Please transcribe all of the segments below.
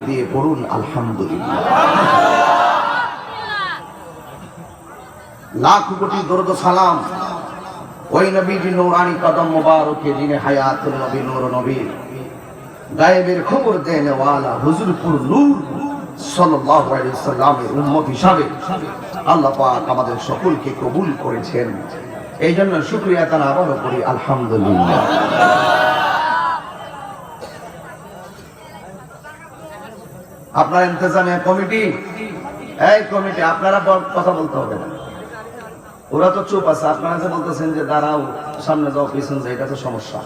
দিয়ে পড়ুন আলহামদুলিল্লাহ। লাখ কোটি দরুদ সালাম ওই নবীজি নূরানি কদম মোবারকে যিনি হায়াতুল নবী নূর নবী গায়েবের খবর দেনে ওয়ালা হুজুরপুর নূর সাল্লাল্লাহু আলাইহি ওয়াসাল্লামের উম্মত হিসাবে আল্লাহ পাক আমাদের সকলকে কবুল করেছেন। এই জন্য শুকরিয়া তার আবারও করি আলহামদুলিল্লাহ। আপনার ইন্তজামে কমিটি, এই কমিটি আপনারা কথা বলতে হবে না, ওরা তো চুপ আছে। আপনারা যে বলতেছেন যে দাঁড়াও, সামনে যাও, পিছনে যাও, এটা তো সমস্যা।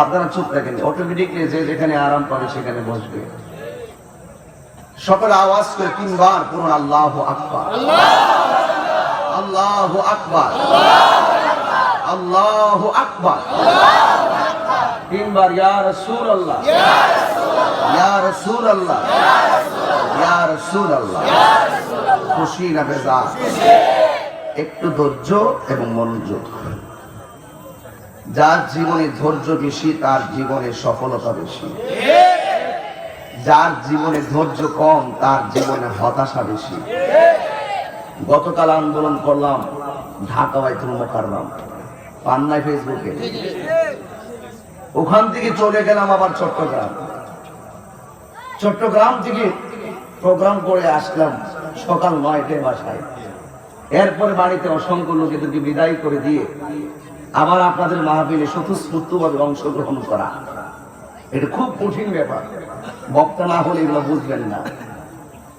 আপনারা চুপ থাকেন, অটোমেটিকলি যে যেখানে আরাম পাবে সেখানে বসবে। সকলে আওয়াজ করে তিনবার পড়ুন আল্লাহু আকবার, আল্লাহু আকবার, আল্লাহু আকবার। তিনবার ইয়া রাসূলুল্লাহ, ইয়া রাসূলুল্লাহ, ইয়া রাসূলুল্লাহ। খুশি না বেজার? একটু ধৈর্য এবং মনোযোগ। যার জীবনে ধৈর্য বেশি তার জীবনে সফলতা বেশি, যার জীবনে ধৈর্য কম তার জীবনে হতাশা বেশি। গতকাল আন্দোলন করলাম ঢাকা বাইতুল মোকাররম, পান্নায় ফেসবুকে, ওখান থেকে চলে গেলাম আবার চট্টগ্রাম। চট্টগ্রাম থেকে প্রোগ্রাম করে আসলাম সকাল 9টায় বাসায়। এরপরে বাড়িতে অসংখ্য লোকেদেরকে বিদায় করে দিয়ে আবার আপনাদের মাহফিলে স্বতঃস্ফূর্তভাবে অংশগ্রহণ করা, এটা খুব কঠিন ব্যাপার। বক্তা না হলে এগুলো বুঝবেন না।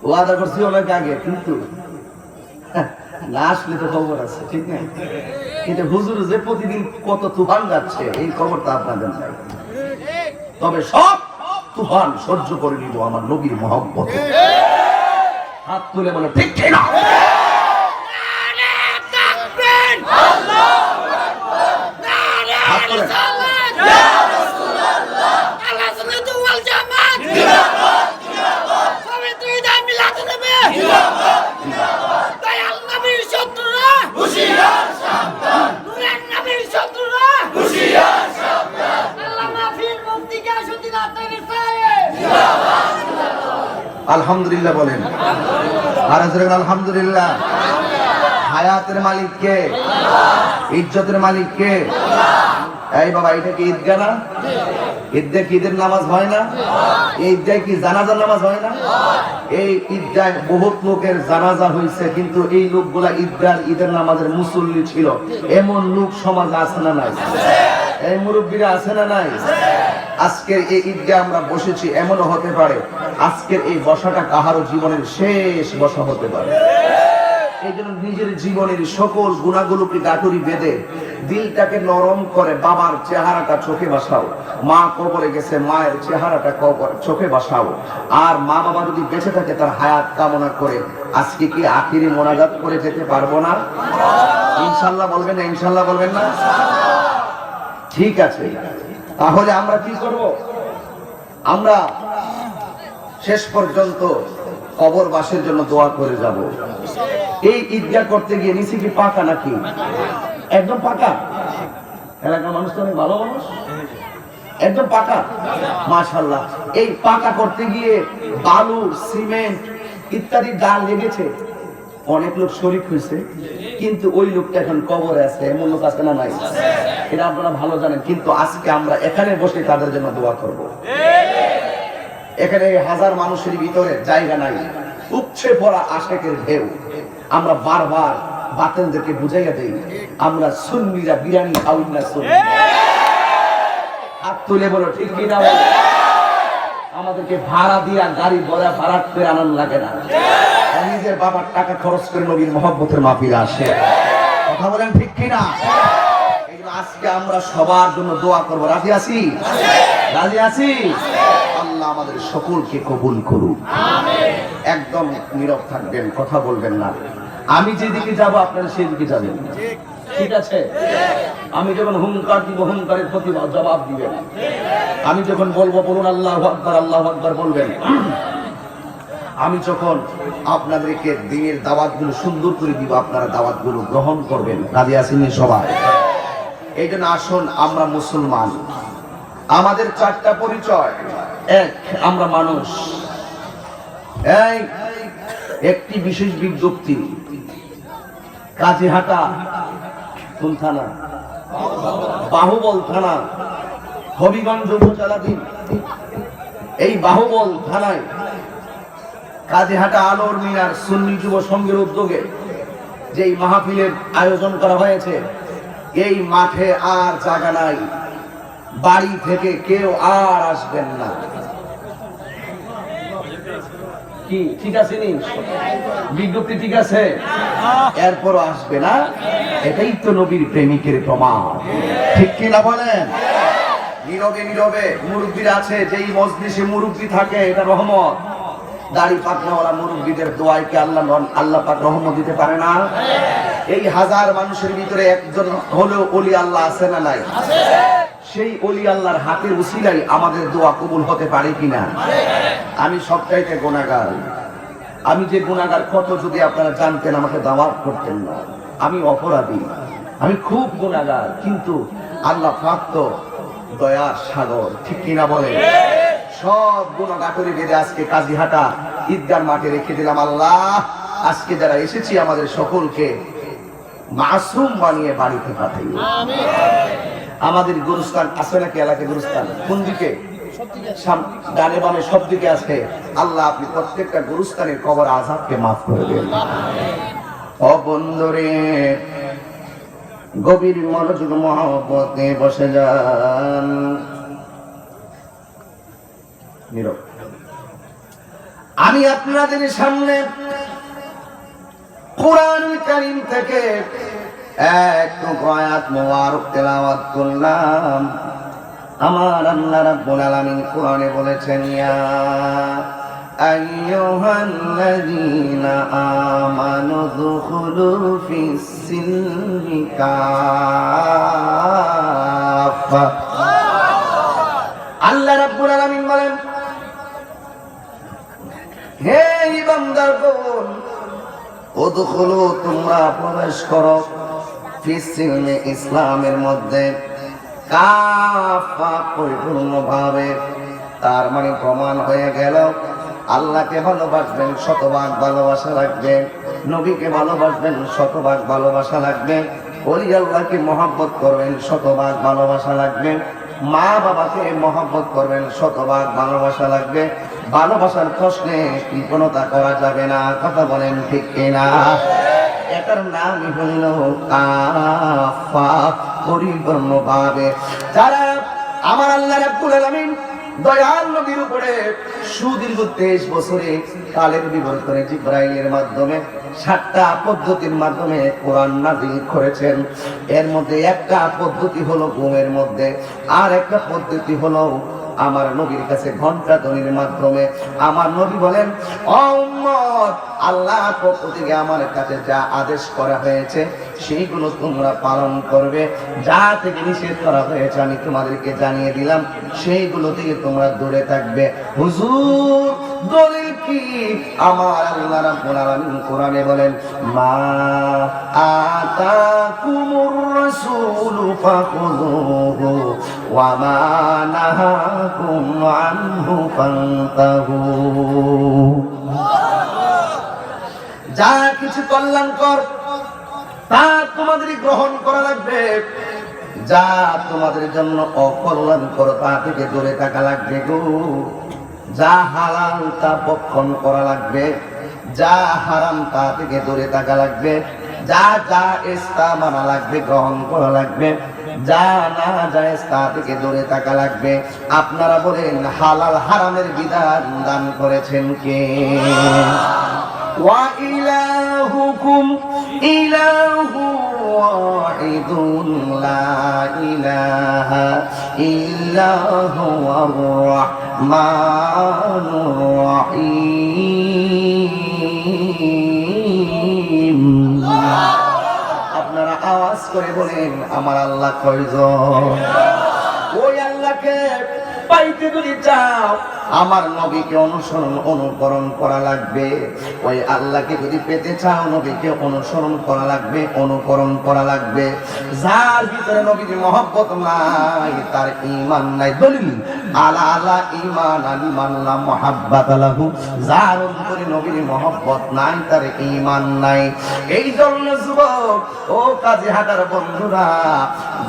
ওয়াদা করছি অনেক আগে, কিন্তু না আসলে তো খবর আছে, ঠিক না? কিন্তু হুজুর যে প্রতিদিন কত তুফান যাচ্ছে এই খবরটা আপনাদের নাই। তবে সব তুফান সহ্য করে নিব আমার নবীর মহব্বতে। হাত তুলে বলে ঠিক ঠিক না? আলহামদুলিল্লাহ বলেন, আর আলহামদুলিল্লাহ। হায়াতের মালিক কে? ইজ্জতের মালিক কে? এই বাবা, এটা কি ঈদগাহ না? ঈদগাহ কি ঈদের নামাজ হয় না? এই ঈদগাহ কি জানাজার নামাজ হয় না? এই ঈদগাহ বহুত লোকের জানাজা হয়েছে, কিন্তু এই লোকগুলা ঈদগাহ ঈদের নামাজের মুসল্লি ছিল। এমন লোক সমাজ আছে না নাই? এই মুরব্বীরা আছে না নাই? আজকের এই ঈদগাহ আমরা বসেছি, এমনও হতে পারে আজকের এই বসাটা কাহারও জীবনের শেষ বসা হতে পারে। এই জন্য নিজের জীবনের সকল গুণাগুলোকে গাঁটুরি বেঁধে দিলটাকে নরম করে বাবার চেহারাটা চোখে বসাও। মা কবরে গেছে, মায়ের চেহারাটা চোখে বসাও। আর মা বাবা যদি বেঁচে থাকে তার হায়াত কামনা করে আজকে কি আখিরি মোনাজাত করে যেতে পারবো না? ইনশাল্লাহ বলবেন না? ইনশাল্লাহ বলবেন না? ঠিক আছে, তাহলে আমরা কি করব? আমরা শেষ পর্যন্ত কবরবাসীর জন্য দোয়া করে যাব। এই ঈদগাহ করতে গিয়ে নিচে কি পাকা নাকি? একদম পাকা। এলাকার মানুষ তো অনেক ভালো মানুষ, একদম পাকা মাশাআল্লাহ। এই পাকা করতে গিয়ে বালু, সিমেন্ট ইত্যাদি ডাল লেগেছে, অনেক লোক শরীক হয়েছে, কিন্তু ওই লোকটা এখন কবরে আছে। এমন লোক আছে না নাই? এটা আপনারা ভালো জানেন। কিন্তু আজকে আমরা এখানে বসে তাদের জন্য দোয়া করব। এখানে হাজার মানুষের ভিতরে জায়গা নাই, উপচে পড়া আশেকের ঢেউ। আমরা বারবার বাতেনদেরকে বুঝাইয়া দেই আমরা সুন্নিরা বিরিয়ানি খাই না। সুন্নি হাত তুলে বলো ঠিক কিনা? আমাদেরকে ভাড়া দিয়া গাড়ি ভরা ভাড়া করে আনন্দ লাগে না। নিজের বাবার টাকা খরচ করে নবীর মহব্বতের মাহফিলে আসে। কথা বলেন ঠিক কিনা? আজকে আমরা সবার জন্য দোয়া করবো। রাজি আছি? রাজি আছি? আল্লাহ আমাদের সকলকে কবুল করুন। একদম নীরব থাকবেন, কথা বলবেন না। আমি যেদিকে যাব আপনারা সেদিকে যাবেন, ঠিক আছে? আমি যখন হুঙ্কার দিব হুঙ্কারের প্রতি জবাব দিবেন। আমি যখন বলবো বলুন আল্লাহু আকবার, আল্লাহু আকবার বলবেন। আমি যখন আপনাদেরকে দিনের দাওয়াতগুলো সুন্দর করে দিব আপনারা দাওয়াতগুলো গ্রহণ করবেন। রাজি আছেন সবাই? এই জন্য আসুন, আমরা মুসলমান, আমাদের চারটা পরিচয়। এক, আমরা মানুষ। এই একটি বিশেষ বিজ্ঞপ্তি, কাজীহাটা কোন থানা? বাহুবল থানা, হবিগঞ্জ উপজেলাধীন। এই বাহুবল থানায় কাজীহাটা আলোর মিনার সুন্নি যুব সংঘের উদ্যোগে যেই মাহফিলের আয়োজন করা হয়েছে, এই মাঠে আর জায়গা নাই, বাড়ি থেকে কেউ আর আসবেন না। কি ঠিক আছে? নি বিজ্ঞপ্তি ঠিক আছে? এরপরও আসবে না, এটাই তো নবীর প্রেমিকের প্রমাণ, ঠিক কিনা বলেন? নীরবে নীরবে মুরব্বীরা আছে, যেই মজলিসে মুরব্বী থাকে এটা রহমত। দাড়ি পাকনাওয়ালা মুরব্বীদের দোয়ায় কি আল্লাহ পাক রহমত দিতে পারে না? এই হাজার মানুষের ভিতরে একজন হলেও ওলি আল্লাহ আছে না নাই? সেই ওলি আল্লাহর হাতের উসিলাই আমাদের দোয়া কবুল হতে পারে কিনা? আমি সবচাইতে গুনাহগার। আমি যে গুনাহগার কত যদি আপনারা জানতেন, আমাকে দাওয়াত করতেন না। আমি অপরাধী, আমি খুব গুনাহগার, কিন্তু আল্লাহ পাক তো দয়ার সাগর, ঠিক কিনা বলে? সব গুনাহগারি বেঁধে আজকে কাজীহাটা ঈদগার মাঠে রেখে দিলাম। আল্লাহ, আজকে যারা এসেছি আমাদের সকলকে মাসুম বানিয়ে বাড়িতে পাঠাইও। আমাদের গুরুস্থান আছে নাকি? এলাকায় গুরুস্থান কোন দিকে? ডানে বামে সব দিকে আছে। আল্লাহ, আপনি প্রত্যেকটা গুরুস্থানের কবর আযাবকে মাফ করে দেন। ও বন্ধুরে, গভীর মনোযোগ মহব্বতে বসে যান। নীরব। আমি আপনাদের সামনে কোরআন কারীম থেকে এক আয়াত মুবারক তেলাওয়াত করলাম। আমার আল্লাহ রাব্বুল আলামিন কোরআনে বলেছেন, ইয়া আইয়ুহাল্লাযীনা আমানু দুখুলু ফিস সিলমি কাফা। আল্লাহ রাব্বুল আলামিন বলেন, হে ইমানদারগণ, উদখুলু, তোমরা প্রবেশ করো, ফিস সিলমি, ইসলামের মধ্যে, কাফা, পরিপূর্ণভাবে। তার মানে প্রমাণ হয়ে গেল, আল্লাহকে ভালোবাসবেন, শতভাগ ভালোবাসা লাগবে। নবীকে ভালোবাসবেন, শতভাগ ভালোবাসা লাগবে। ওলি আল্লাহকে মহব্বত করবেন, শতভাগ ভালোবাসা লাগবে। মা বাবাকে মহব্বত করবেন, শতভাগ ভালোবাসা লাগবে। ভালোবাসার প্রশ্নে কৃপণতা করা যাবে না, কথা বলেন ঠিক কিনা? এটার নামই হইল কাফা, পরিপূর্ণভাবে। যারা আমার আল্লাহ রাব্বুল আলামিন দয়াল নবীর উপরে সুদীর্ঘ 23 বছরে কালের বিবর্তনে জিবরাইলের মাধ্যমে 7টা পদ্ধতির মাধ্যমে কোরআন নাযিল করেছেন। এর মধ্যে একটা পদ্ধতি হলো ঘুমের মধ্যে, আর একটা পদ্ধতি হলো আমার নবীর কাছে ঘন্টা ধ্বনির মাধ্যমে। আমার নবী বলেন, ও উম্মত, আল্লাহর পক্ষ থেকে আমার কাছে যা আদেশ করা হয়েছে সেইগুলো তোমরা পালন করবে। যা থেকে নিষেধ করা হয়েছে আমি তোমাদেরকে জানিয়ে দিলাম, সেইগুলো থেকে তোমরা দূরে থাকবে। হুজুর, দলিল কি? আমার আল্লাহ রাব্বুল আলামিন কোরআনে বলেন, মা আতাকুমুর রাসূলু ফাখুযুহু ওয়া মা নাহাকুম আনহু ফান্তাহু। যা কিছু কল্যাণকর তা তোমাদের গ্রহণ করা লাগবে, যা তোমাদের জন্য অকল্যাণকর তা থেকে দূরে থাকা লাগবে গো। যা হালাল তা ভক্ষণ করা লাগবে, যা হারাম তা থেকে দূরে থাকা লাগবে। যা জায়েজ তা মানা লাগবে, গ্রহণ করা লাগবে। যা না জায়েজ তা থেকে দূরে থাকা লাগবে। আপনারা বলেন, হালাল হারামের বিধান দান করেছেন কে? ওয়া ইলাহুকুম ইলাহু ওয়াহিদুন লা ইলাহা ইল্লা হুয়ার রাহমানুর রহিম। আপনারা আওয়াজ করে বলেন, আমার আল্লাহ কয়জন? ওই আল্লাহকে পাইতে যদি চাও আমার নবীকে অনুকরণ করা লাগবে। ওই আল্লাহকে যদি পেতে চাও নবীকে অনুসরণ করা লাগবে, অনুকরণ করা লাগবে। যার ভিতরে নবীর মহব্বত নাই তার ঈমান নাই। দলিল আলা আলা ঈমান আলিমান লা মুহাব্বাত লাহু, যার অন্তরে নবীর মহব্বত নাই তার ঈমান নাই। এই জন্য যুবক ও কাজী হাটার বন্ধুরা,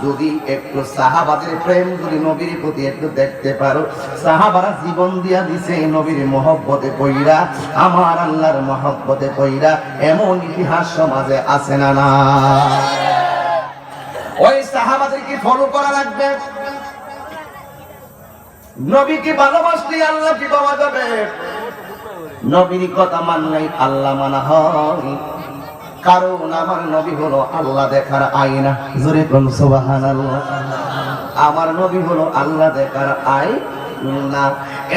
যদি একটু সাহাবাদের প্রেম যদি নবীর প্রতি একটু দেখতে পারো, সাহাবারা জীবন দিয়া দিছে নবীর মহব্বতে পইরা, আমার আল্লাহর মহব্বতে পইরা, এমন ইতিহাস সমাজে আছে না না? ওই সাহাবাদেরকে ফলো করা লাগবে। নবীকে ভালোবাসলে আল্লাহ কি পাওয়া যাবে? নবীর কথা মানলেই আল্লাহ মানা হয়, কারণ আমার নবী হলো আল্লাহ দেখার আয়না। জোরে কোন সুবহানাল্লাহ। আমার নবী হলো আল্লাহ দেখার আয়না।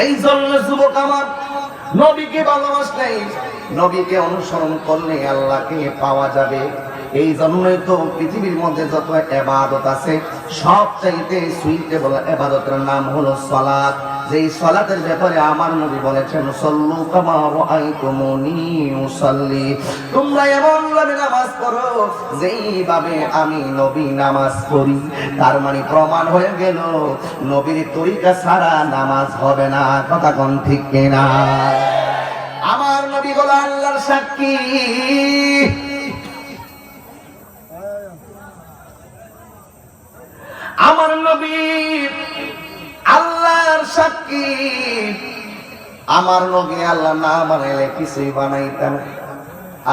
এই জন্য যুবক আমার, নবীকে ভালোবাসলে, নবীকে অনুসরণ করলে আল্লাহকে পাওয়া যাবে। এই জন্যই তো পৃথিবীর মধ্যে যত ইবাদত আছে সবচাইতে সুইটেবল ইবাদতের নাম হলো সালাত। যেই সালাতের ব্যাপারে আমার নবী বলেছেন, সাল্লু কামা রাআইতুমুনি উসাল্লি, তোমরা এমন ভাবে নামাজ পড়ো যেইভাবে আমি নবী নামাজ পড়ি। তার মানে প্রমাণ হয়ে গেল নবীর তরিকা ছাড়া নামাজ হবে না। কথা কোন ঠিক কিনা? আমার নবী হলো আল্লাহর সাক্ষী। আমার নবী আল্লাহর সাক্ষী। আমার নবী আল্লাহ না বানাইলে কিছুই বানাইতেন।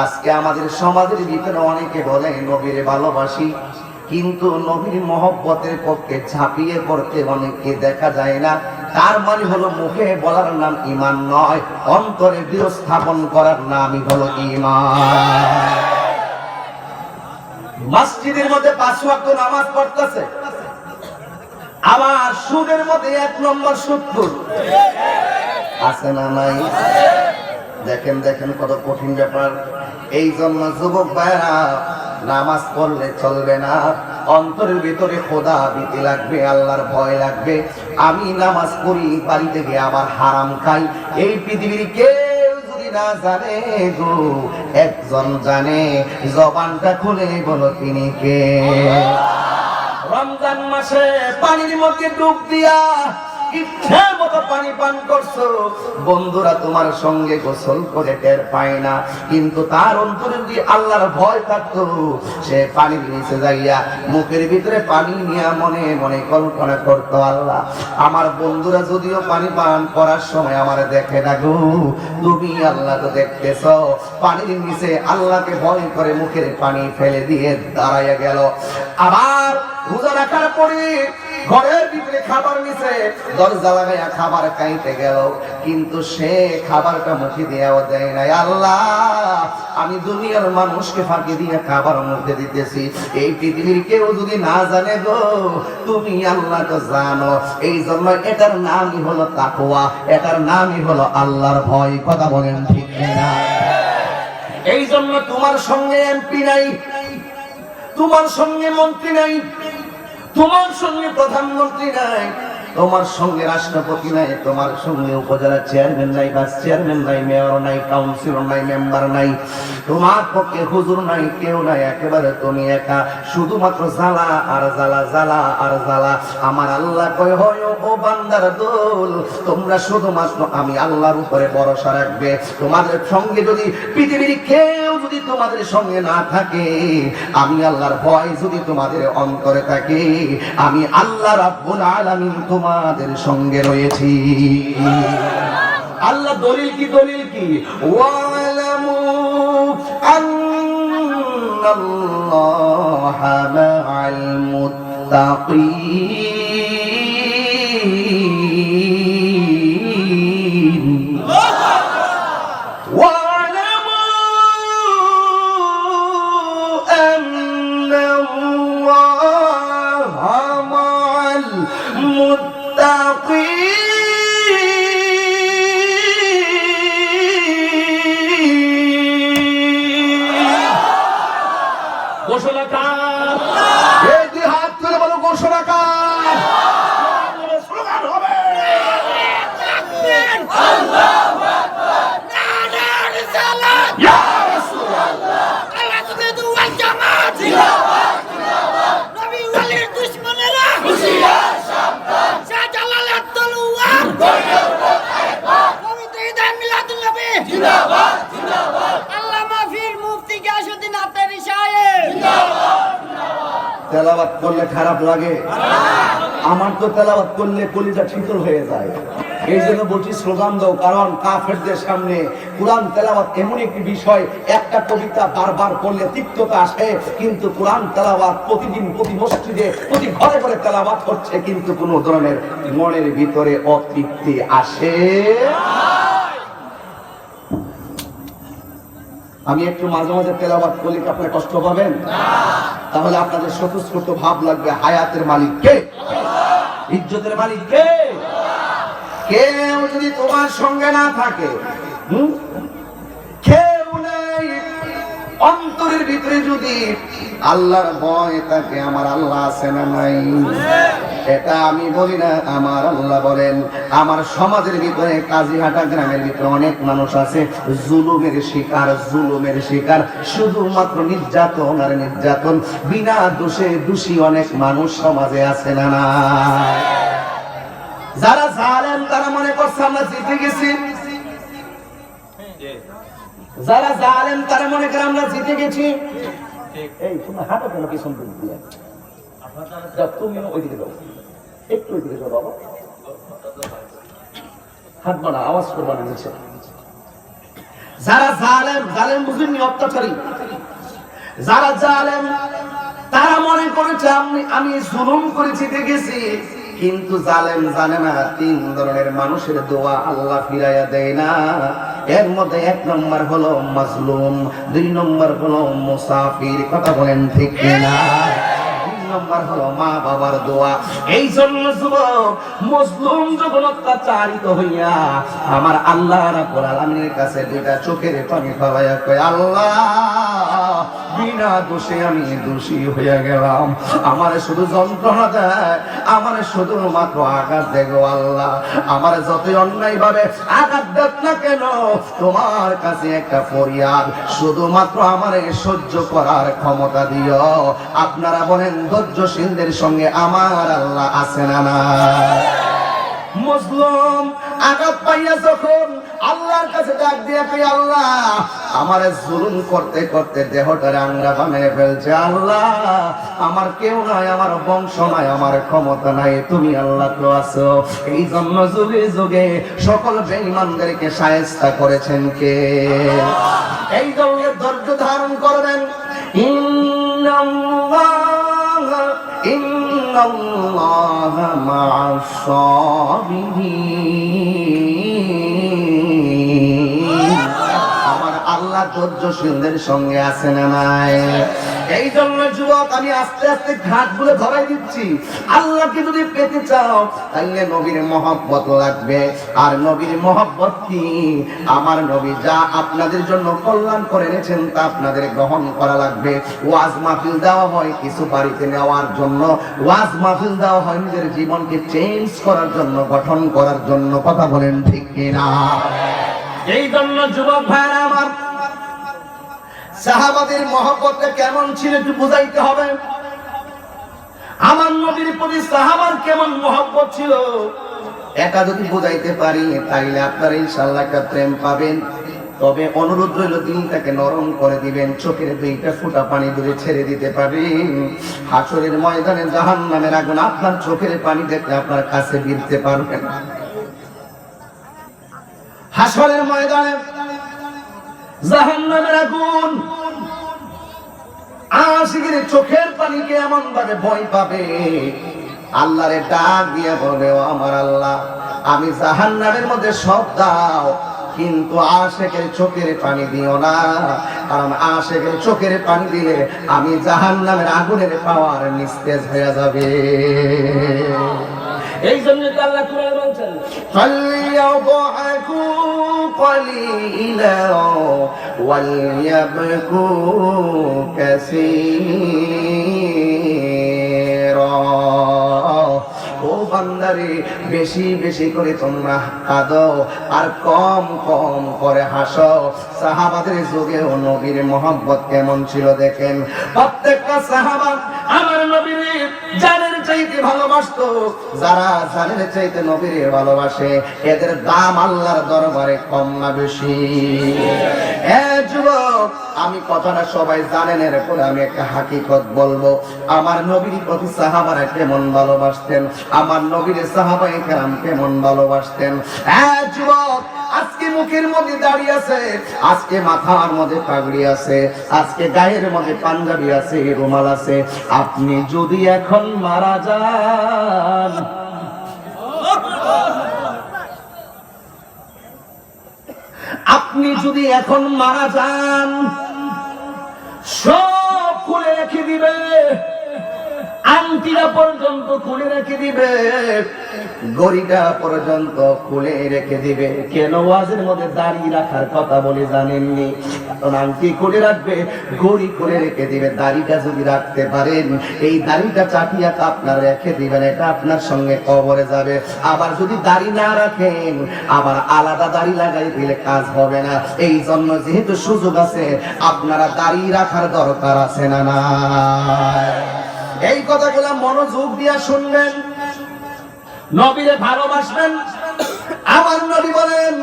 আজকে আমাদের সমাজের ভিতরে অনেকে বলে নবীর ভালোবাসি, কিন্তু নবীর মহব্বতের পক্ষে ঝাঁপিয়ে পড়তে অনেককে দেখা যায় না। তার মানে হলো মুখে বলার নাম ঈমান নয়, অন্তরে দৃঢ় স্থাপন করার নামই হলো ঈমান। মসজিদের মধ্যে 5 ওয়াক্ত নামাজ পড়তেছে, আবার সুদের মধ্যে 1 নম্বর সুদ আছে না নাই? দেখেন দেখেন কত কঠিন ব্যাপার। এই জন্য যুবক ভাইরা, নামাজ পড়লে চলবে না, অন্তরের ভিতরে খোদা ভীতি লাগবে, আল্লাহর ভয় লাগবে। আমি নামাজ পড়ি, বাড়িতে গিয়ে আবার হারাম খাই, এই পৃথিবীর কেউ যদি না জানে গো, একজন জানে, জবানটা খুলে বলো তিনি কে? রমজান মাসে পানির মধ্যে ডুব দিয়া ইচ্ছের মতো পানি পান করছো, বন্ধুরা তোমার সঙ্গে গোসল করে টের পায় না, কিন্তু তার অন্তরে যদি আল্লাহর ভয় থাকতো, সে পানির নিচে যাইয়া মুখের ভিতরে পানি নিয়ে মনে মনে কল্পনা করতো, আল্লাহ আমার বন্ধুরা যদিও পানি পান করার সময় আমার দেখে না গো, তুমি আল্লাহ তো দেখতেছ। পানির নিচে আল্লাহকে ভয় করে মুখের পানি ফেলে দিয়ে দাঁড়াইয়া গেল। আবার রোজা রাখার পরে ঘরের ভিতরে খাবার নিচে দরজা লাগাইয়া খাবার খাইতে গেল, কিন্তু সে খাবারটা মুখে দিয়েও দেয় নাই। আল্লাহ আমি দুনিয়ার মানুষকে ফাঁকি দিয়ে খাবার মুখে দিতেছি, এই পৃথিবীর কেউ যদি না জানে গো, তুমি আল্লাহ তো জানো। এই জন্য এটার নামই হলো তাকওয়া, এটার নামই হলো আল্লাহর ভয়। কথা বলেন ঠিক না? এই জন্য তোমার সঙ্গে এমপি নাই, তোমার সঙ্গে মন্ত্রী নাই, তোমার সঙ্গে প্রধানমন্ত্রী নাই, তোমার সঙ্গে রাষ্ট্রপতি নাই, তোমার সঙ্গে উপজেলা চেয়ারম্যান নাই, ভাইস চেয়ারম্যান নাই, মেয়র নাই, কাউন্সিলর নাই, মেম্বার নাই, তোমার পক্ষে হুজুর নাই, কেউ নাই, একেবারে তুমি একা, শুধুমাত্র জ্বালা আর জ্বালা, জ্বালা আর জ্বালা। আমার আল্লাহ কয়, হয় ও বান্দার দল, তোমরা শুধুমাত্র আমি আল্লাহর উপরে ভরসা রাখবে। তোমাদের সঙ্গে যদি পৃথিবীর কেউ যদি তোমাদের সঙ্গে না থাকে, আমি আল্লাহর ভয় যদি তোমাদের অন্তরে থাকে, আমি আল্লাহ রাব্বুল আলামিন তোমাদের সঙ্গে রয়েছি। আল্লাহ দলিল কি? দলিল কি? ওয়ালামু আন্নাল্লাহা মা'আল মুত্তাকিন। ওয়ালামু আন্নাল্লাহা মা'আল মুত্তাকিন। ঘোষণা কার? এই দুই হাত তুলে বলো ঘোষণা কার? স্লোগান হবে। জিন্দাবাদ জিন্দাবাদ আল্লামা পীর মুফতি গিয়াসউদ্দিন আতারি সাহেব জিন্দাবাদ তেলাওয়াত করলে খারাপ লাগে? আমার তো তেলাওয়াত করলে কলিজা শীতল হয়ে যায়। এই জন্য বলছি স্লোগান দাও, কারণ কাফেরদের সামনে কোরআন তেলাওয়াত এমন একটি বিষয়, একটা কবিতা বারবার পড়লে তিক্ততা আসে, কিন্তু কোরআন তেলাওয়াত প্রতিদিন প্রতি মসজিদে প্রতি ঘরে ঘরে তেলাওয়াত হচ্ছে, কিন্তু কোনো ধরনের মনের ভিতরে অতৃপ্তি আসে। আমি একটু মাঝে মাঝে তেলাওয়াত করলে কি আপনারা কষ্ট পাবেন? তাহলে আপনাদের স্বতঃস্ফূর্ত ভাব লাগবে হায়াতের মালিক কে, ইজ্জতের মালিক কে। কেউ যদি তোমার সঙ্গে না থাকে, কেউ নেই অন্তরের ভিতরে যদি আল্লাহর ভয় থাকে, আমার আল্লাহ আছে না নাই? এটা আমি বলি না, আমার আল্লাহ বলেন। আমার সমাজের ভিতরে কাজীহাটা গ্রামের ভিতরে অনেক মানুষ আছে জুলুমের শিকার, জুলুমের শিকার, শুধুমাত্র নির্যাতন আর নির্যাতন, বিনা দোষে দোষী অনেক মানুষ সমাজে আছে না না? যারা জালেম তারা মনে করছে আমরা জিতে গেছি, যারা জালেম তারা মনে করে আমরা জিতে গেছি। এই তুমি হাঁটো কেন পিছন দিক দিয়ে? তুমিও ওইদিকে যাও, একটু ওইদিকে যাও বাবা, হাঁটবা না, আওয়াজ করবা না নিচে। যারা জালেম, জালেম বুঝিনি অত্যাচারী, যারা জালেম তারা মনে করেছে আমি জুলুম করে জিতে গেছি, কিন্তু জালেম জানে না তিন ধরনের মানুষের দোয়া আল্লাহ ফিরাইয়া দেয় না। এর মধ্যে এক নম্বর হলো মাজলুম, দুই নম্বর হলো মুসাফির, কথা বলেন ঠিক না? তিন নম্বর হলো মা বাবার দোয়া। এই জন্য যুবক মজলুম যখন অত্যাচারিত হইয়া আমার আল্লাহ রাব্বুল আলামিনের কাছে দুইটা চোখের পানি ফেলাইয়া কয়, আল্লাহ বিনা দোষে আমি দোষী হইয়া গেলাম, আমার শুধু যন্ত্রণা দেয়, আমার শুধুমাত্র আঘাত দেখো আল্লাহ, আমার যতই অন্যায় ভাবে আঘাত দেখ না কেন, তোমার কাছে একটা ফরিয়াদ, শুধুমাত্র আমার সহ্য করার ক্ষমতা দিও। আপনারা বলেন ধৈর্যশীলদের সঙ্গে আমার আল্লাহ আছে না না? মজলুম আঘাত পাইয়া যখন আল্লাহর কাছে ডাক দিয়ে কই, আল্লাহ আমারে জুলুম করতে করতে দেহটারে আংরা বানিয়ে ফেলছে, আল্লাহ আমার কেউ নাই, আমার বংশ নাই, আমার ক্ষমতা নাই, তুমি আল্লাহ তো আছো। এই জন্য যুগে যুগে সকল বেঈমানদেরকে শায়েস্তা করেছেন কে? এই জন্য ধৈর্য ধারণ করবেন। ইন্নাল্লাহা মা'আস সাবিরিন, আমার আল্লাহ ধৈর্যশীলদের সঙ্গে আছে না নাই? এই জন্য যুবক আমি আস্তে আস্তে ঘাটগুলো ধরাই দিচ্ছি। আল্লাহকে যদি পেতে চাও তাহলে নবীর মহব্বত লাগবে। আর নবীর মহব্বত কি? আমার নবী যা আপনাদের জন্য কল্যাণ করে এনেছেন তা আপনাদের গ্রহণ করা লাগবে। ওয়াজ মাহফিল দেওয়া হয় কিছু বাড়িতে নেওয়ার জন্য, ওয়াজ মাহফিল দেওয়া হয় নিজের জীবনকে চেঞ্জ করার জন্য, গঠন করার জন্য, কথা বলেন ঠিক কিনা? এই জন্য যুবক ভাইরা আমার, সাহাবাদের মহব্বতটা কেমন ছিল একটু বুঝাইতে হবে। আমার নবীর প্রতি সাহাবার কেমন মহব্বত ছিল এটা যদি বুঝাইতে পারি তাইলে আপনারা ইনশাআল্লাহ একটা প্রেম পাবেন। তবে অনুরোধ রইল দিনটাকে নরম করে দিবেন, চোখের দুইটা ফোঁটা পানি ধরে ছেড়ে দিতে পারেন। হাসরের ময়দানে জাহান্নামের আগুন আপনার চোখের পানি দেখলে আপনার কাছে ভিড়তে পারবেন। হাসরের ময়দানে জাহান্নামের আগুন আশিকের চোখের পানিকে এমন ভাবে ভয় পাবে, আল্লাহরে ডাক দিয়ে বলে, ও আমার আল্লাহ আমি জাহান্নামের মধ্যে সব দাও, কিন্তু আশিকের চোখের পানি দিও না, কারণ আশিকের চোখের পানি দিলে আমি জাহান্নামের আগুনের পাওয়ার নিস্তেজ হয়ে যাবে। এই জন্য তো আল্লাহ কুরআনে বলছেন, ফালইয়াদহু قليلا وليبكوا كثيرا। ও বান্দারে বেশি বেশি করে তোমরা কাঁদো আর কম কম করে হাসো। সাহাবাদের যুগে ও নবীর মহব্বত কেমন ছিল দেখেন। প্রত্যেকটা সাহাবা আমার নবীর জানের চাইতে ভালোবাসতো, যারা জানের চাইতে নবীরে ভালোবাসে, এদের দাম আল্লাহর দরবারে কম না বেশি? যুবক, আমি কথাটা সবাই জানেন, এরপরে আমি একটা হাকিকত বলবো। আমার নবীর প্রতি সাহাবারা কেমন ভালোবাসতেন, আমার নবীর সাহাবায়ে কেরাম কেমন ভালোবাসতেন। যুবক, আজকে মুখের মধ্যে দাড়ি আছে, আজকে মাথার মধ্যে পাগড়ি আছে, আজকে গায়ের মধ্যে পাঞ্জাবি আছে, রুমাল আছে। আপনি যদি এখন মারা যান, আপনি যদি এখন মারা যান, সব খুলে রেখে দিবে, আংটিটা পর্যন্ত খুলে রেখে দিবে, গড়িটা পর্যন্ত খুলে রেখে দিবে। কেন ওয়াজের মধ্যে দাড়ি রাখার কথা বলে জানেননি? কারণ আংটি খুলে রাখবে, গড়ি খুলে রেখে দিবে। দাড়িটা যদি রাখতে পারেন, এই দাড়িটা চাটিয়া আপনার রেখে দিবেন, এটা আপনার সঙ্গে কবরে যাবে। আবার যদি দাড়ি না রাখেন, আবার আলাদা দাড়ি লাগাই দিলে কাজ হবে না। এই জন্য যেহেতু সুযোগ আছে, আপনারা দাড়ি রাখার দরকার আছে না? না, এই কথাগুলো মনোযোগ দিয়া শুনবেন, নবীরে ভালোবাসবেন। আমার নবী বলেন,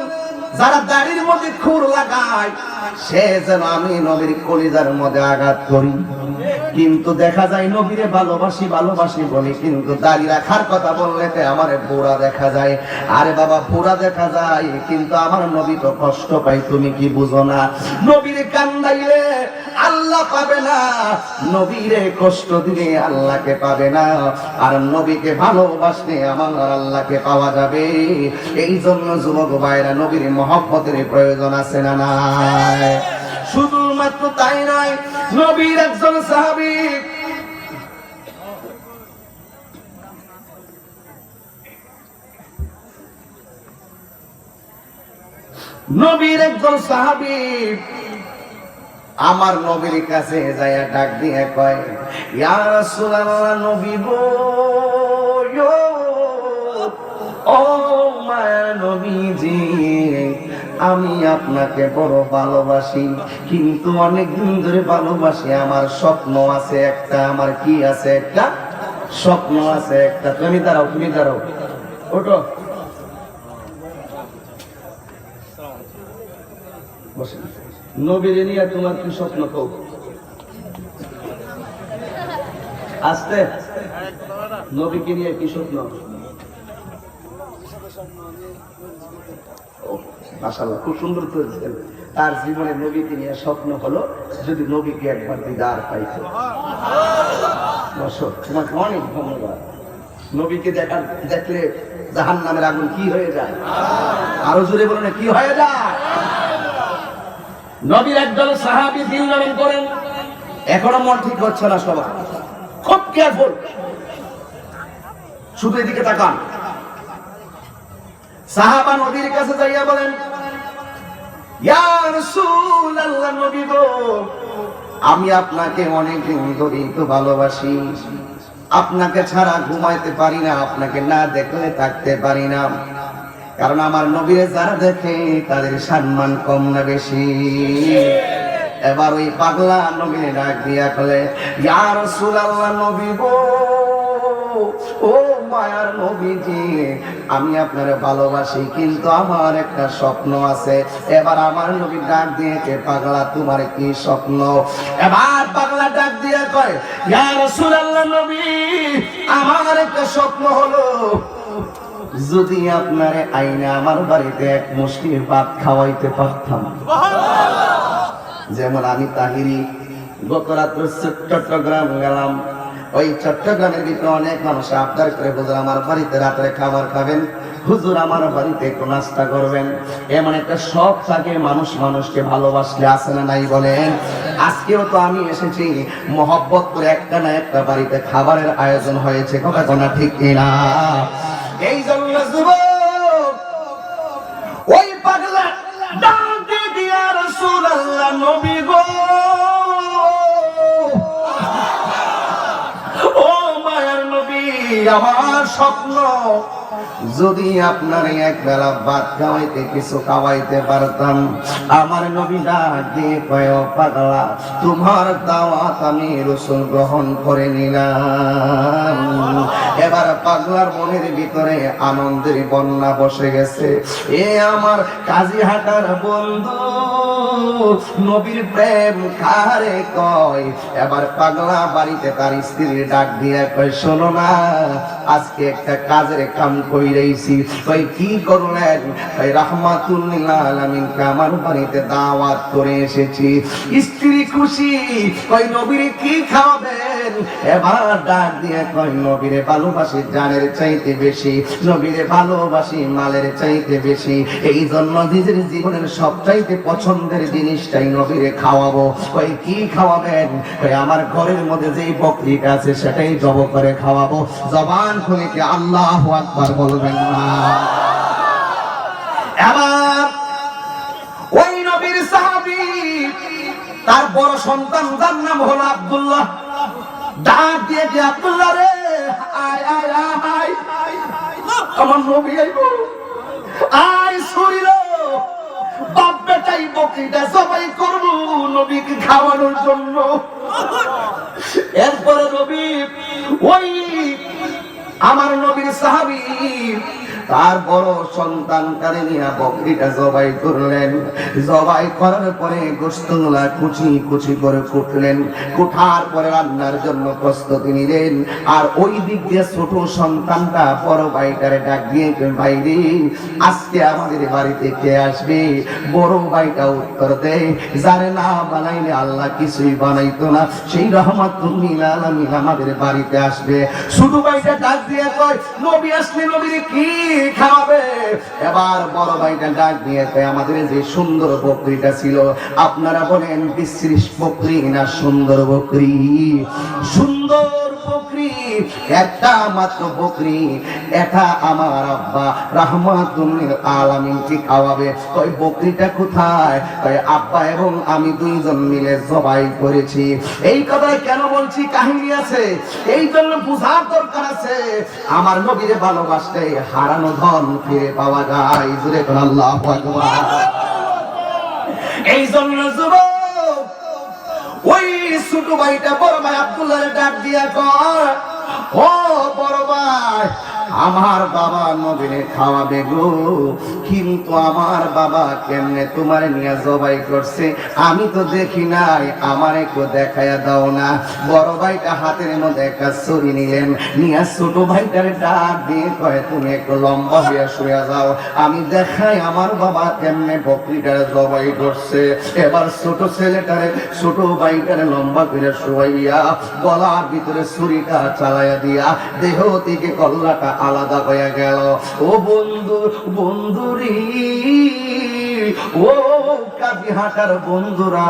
যারা দাড়ির মধ্যে খুর লাগায়, সে যেন আমি নবীর কলিজার মধ্যে আঘাত করি। কিন্তু দেখা যায় নবীরে ভালোবাসি ভালোবাসি বলি, কিন্তু দাড়ি রাখার কথা বললে আমারে বুড়া দেখা যায়। আরে বাবা, বুড়া দেখা যায়, কিন্তু আমার নবী তো কষ্ট পাই, তুমি কি বুঝো না? নবীরে কান্দাইলে আল্লাহ পাবে না, নবীরে কষ্ট দিলে আল্লাহকে পাবে না। আর নবীকে ভালোবাসলে আমার আল্লাহকে পাওয়া যাবে। এই জন্য যুবক ভাইরা, নবীর মহব্বতের প্রয়োজন আছে না নাই? শুধুমাত্র তাই নয়, নবীর একজন সাহাবী, নবীর একজন সাহাবী আমার নবীর কাছে যাইয়া ডাক দিয়ে কয়, ইয়া রাসূলুল্লাহ, নবী গো, ও মায়া নবীজি, আমি আপনাকে বড় ভালোবাসি, কিন্তু অনেক দিন ধরে ভালোবাসি। আমার স্বপ্ন আছে একটা। আমার কি আছে? একটা স্বপ্ন আছে একটা। তুমি দাঁড়াও, তুমি দাঁড়াও, ওঠো, বসেন। নবীরে নিয়ে তোমার কি স্বপ্ন? কও আস্তে। নবীকে নিয়ে কি স্বপ্ন? মাশাআল্লাহ, খুব সুন্দর করেছেন। তার জীবনে নবীকে নিয়ে স্বপ্ন হলো যদি নবীকে একবার দিদার পাইতো। তোমাকে অনেক ধন্যবাদ। নবীকে দেখলে জাহান্নামের আগুন কি হয়ে যায়? আরো জোরে বলুন, কি হয়ে যায়? নবীর একদল সাহাবী দিল নামন করেন। এখনো মন ঠিক হচ্ছে না সবার, খুব কেয়ারফুল, শুধু এদিকে তাকান। সাহাবা নবীর কাছে যাইয়া বলেন, ইয়া রাসূলুল্লাহ, নবী গো, আমি আপনাকে অনেক দিন ধরেই তো ভালোবাসি, আপনাকে ছাড়া ঘুমাইতে পারি না, আপনাকে না দেখলে থাকতে পারি না। কারণ আমার নবীরে যারা দেখে তাদের সম্মান কম না বেশি? এবার ওই পাগলা নবীরে ডাক দিয়া বলে, ইয়া রাসূলুল্লাহ, নবী গো, ও মায়ার নবীজি, আমি আপনারে ভালোবাসি, কিন্তু আমার একটা স্বপ্ন আছে। এবার আমার নবী ডাক দিয়েছে, পাগলা, তোমার কি স্বপ্ন? এবার পাগলা ডাক দিয়ে কয়, ইয়া রাসূলুল্লাহ, নবী, আমার একটা স্বপ্ন হলো যদি আপনারে আইনা আমার বাড়িতে এক মুষ্টি ভাত খাওয়াইতে পারতাম। যেমন আমি তাহিরি গত রাত্রে চট্টগ্রাম গেলাম, ওই চট্টগ্রামের ভিতরে অনেক মানুষ আবদার করে, হুজুর আমার বাড়িতে রাত্রে খাবার খাবেন, হুজুর আমার বাড়িতে একটু নাস্তা করবেন। এমন একটা শখ থাকে, মানুষ মানুষকে ভালোবাসলে আছে না নাই বলেন? আজকেও তো আমি এসেছি, মহব্বত করে একটা না একটা বাড়িতে খাবারের আয়োজন হয়েছে, কথা কোনা ঠিক কিনা? এই জন্য যুবক, ওই পাগলা ডাক দিয়ে, ইয়া রাসূলুল্লাহ, নবী গো, ও মায়ার নবী, আমার স্বপ্ন যদি আপনার এক বেলা ভাত খাওয়াইতে কিছু খাওয়াইতে পারতাম। আমার নবী ডাক দিয়ে কয়, ও পাগলা, তোমার দাওয়াত আমি রাসূল গ্রহণ করে নিলাম। এবার পাগলার মনের ভিতরে আনন্দের বন্যা বসে গেছে। এ আমার কাজীহাটার বন্ধু, নবীর প্রেম কারে কয়। এবার পাগলা বাড়িতে তার স্ত্রীর ডাক দিয়ে কয়, শোনো না, আজকে একটা কাজের কাম কইরেছি। কই কি করলেন? কই রাহমাতুল লিল আলামিনকে আমার বাড়িতে দাওয়াত করে এসেছি। স্ত্রী খুশি, কই নবীরে কি খাওয়াবেন? এবার ডাক দিয়ে কয়, নবীরে ভালোবাসি জানের চাইতে বেশি, নবীরে ভালোবাসি মালের চাইতে বেশি, এই জন্য নিজের জীবনের সবচাইতে পছন্দের জিনিসটাই নবীরে খাওয়াবো। কই কি খাওয়াবেন? কই আমার ঘরের মধ্যে যেই বকরিটা আছে সেটাই জব করে খাওয়াবো। জবান খুলে কি আল্লাহু আকবার বলবেন না? এবার ওই নবীর সাহাবী, তার বড় সন্তান, যার নাম হলো আব্দুল্লাহ, ডাক দিয়ে যে, আব্দুল্লাহ রে, আয় আয় আয়, আমার নবী আইবো, আয় শরীর বাপ বেটাই বকরিটা সবাই করবো নবীকে খাওয়ানোর জন্য। এরপরে নবী, ওই আমার নবীর সাহাবী তার বড় সন্তানকে নিয়ে বকরিটা জবাই করলেন। জবাই করার পরে গোশতগুলা কুচি কুচি করে কুটলেন। কুটার পরে রান্নার জন্য প্রস্তুতি নিলেন। আর ওই দিক দিয়ে ছোট সন্তানটা বড় ভাইটারে ডাক দিয়ে, ভাই রে, আজকে আমাদের বাড়িতে কে আসবে? বড় ভাইটা উত্তর দেয়, যারে না বানাইলে আল্লাহ কিছুই বানাইতো না, সেই রাহমাতুল লিল আলামিন আমাদের বাড়িতে আসবে। ছোট ভাইটা ডাক দিয়ে কয়, নবী আসলে নবীরে কি খাবে? এবার বড় ভাইটা ডাক দিয়ে কয়, আমাদের যে সুন্দর বকরিটা ছিল, আপনারা বলেন বিশ্রী বকরি না সুন্দর বকরি? সুন্দর বকরি, একটা মাত্র বকরি, এটা আমার আব্বা রাহমাতুল লিল আলামিনকে খাওয়াবে। কই বকরিটা কোথায়? কই আব্বা এবং আমি দুইজন মিলে জবাই করেছি। এই কথা কেন বলছি? কাহিনী আছে, এই জন্য বুঝার দরকার আছে। আমার নবীরে ভালোবাসতে হারানো ধন ফিরে পাওয়া যায়। জোরে করে আল্লাহু আকবার। এই জন্য যুবক, ওই ছোট ভাইটা বড় ভাই আব্দুল্লাহর ডাক দিয়া কয়, ও বড় ভাই, আমার বাবা নবীরে খাওয়াবে গো, কিন্তু আমার বাবা কেমনে তোমার নিয়ে জবাই করছে আমি তো দেখি নাই, আমার একটু দেখাইয়া দাও না। বড় ভাইটা হাতের মধ্যে একটা ছুরি নিলেন, নিয়ে ছোট ভাইটারে ডাক দিয়ে কয়, তুমি একটু লম্বা হইয়া শুয়ে যাও, আমি দেখাই আমার বাবা কেমনে বকরিটারে জবাই করছে। এবার ছোট ছেলেটারে, ছোট ভাইটারে লম্বা করে শুয়াইয়া গলার ভিতরে ছুরিটা চালাইয়া দিয়া দেহ থেকে কল্লাটা আলাদা হয়ে গেল। ও বন্ধু, বন্ধুরি, ও কাজীহাটার বন্ধুরা,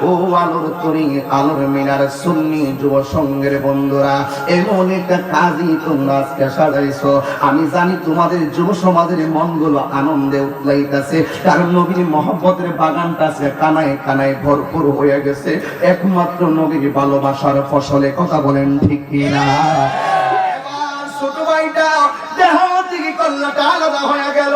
ও আলোর তরি, আলোর মিনার সুন্নি যুব সংঘের বন্ধুরা, এমন একটা কাজী তোমরা আজকে সাজাইছো। আমি জানি তোমাদের যুব সমাজের মনগুলো আনন্দে উৎলাইতেছে, কারণ নবীর মহব্বতের বাগানটা আছে কানায় কানায় ভরপুর হয়ে গেছে একমাত্র নবীর ভালোবাসার ফসলে। কথা বলেন ঠিক কিনা? ছোট ভাইটা দেহ থেকে কল্লাটা আলাদা হয়ে গেল।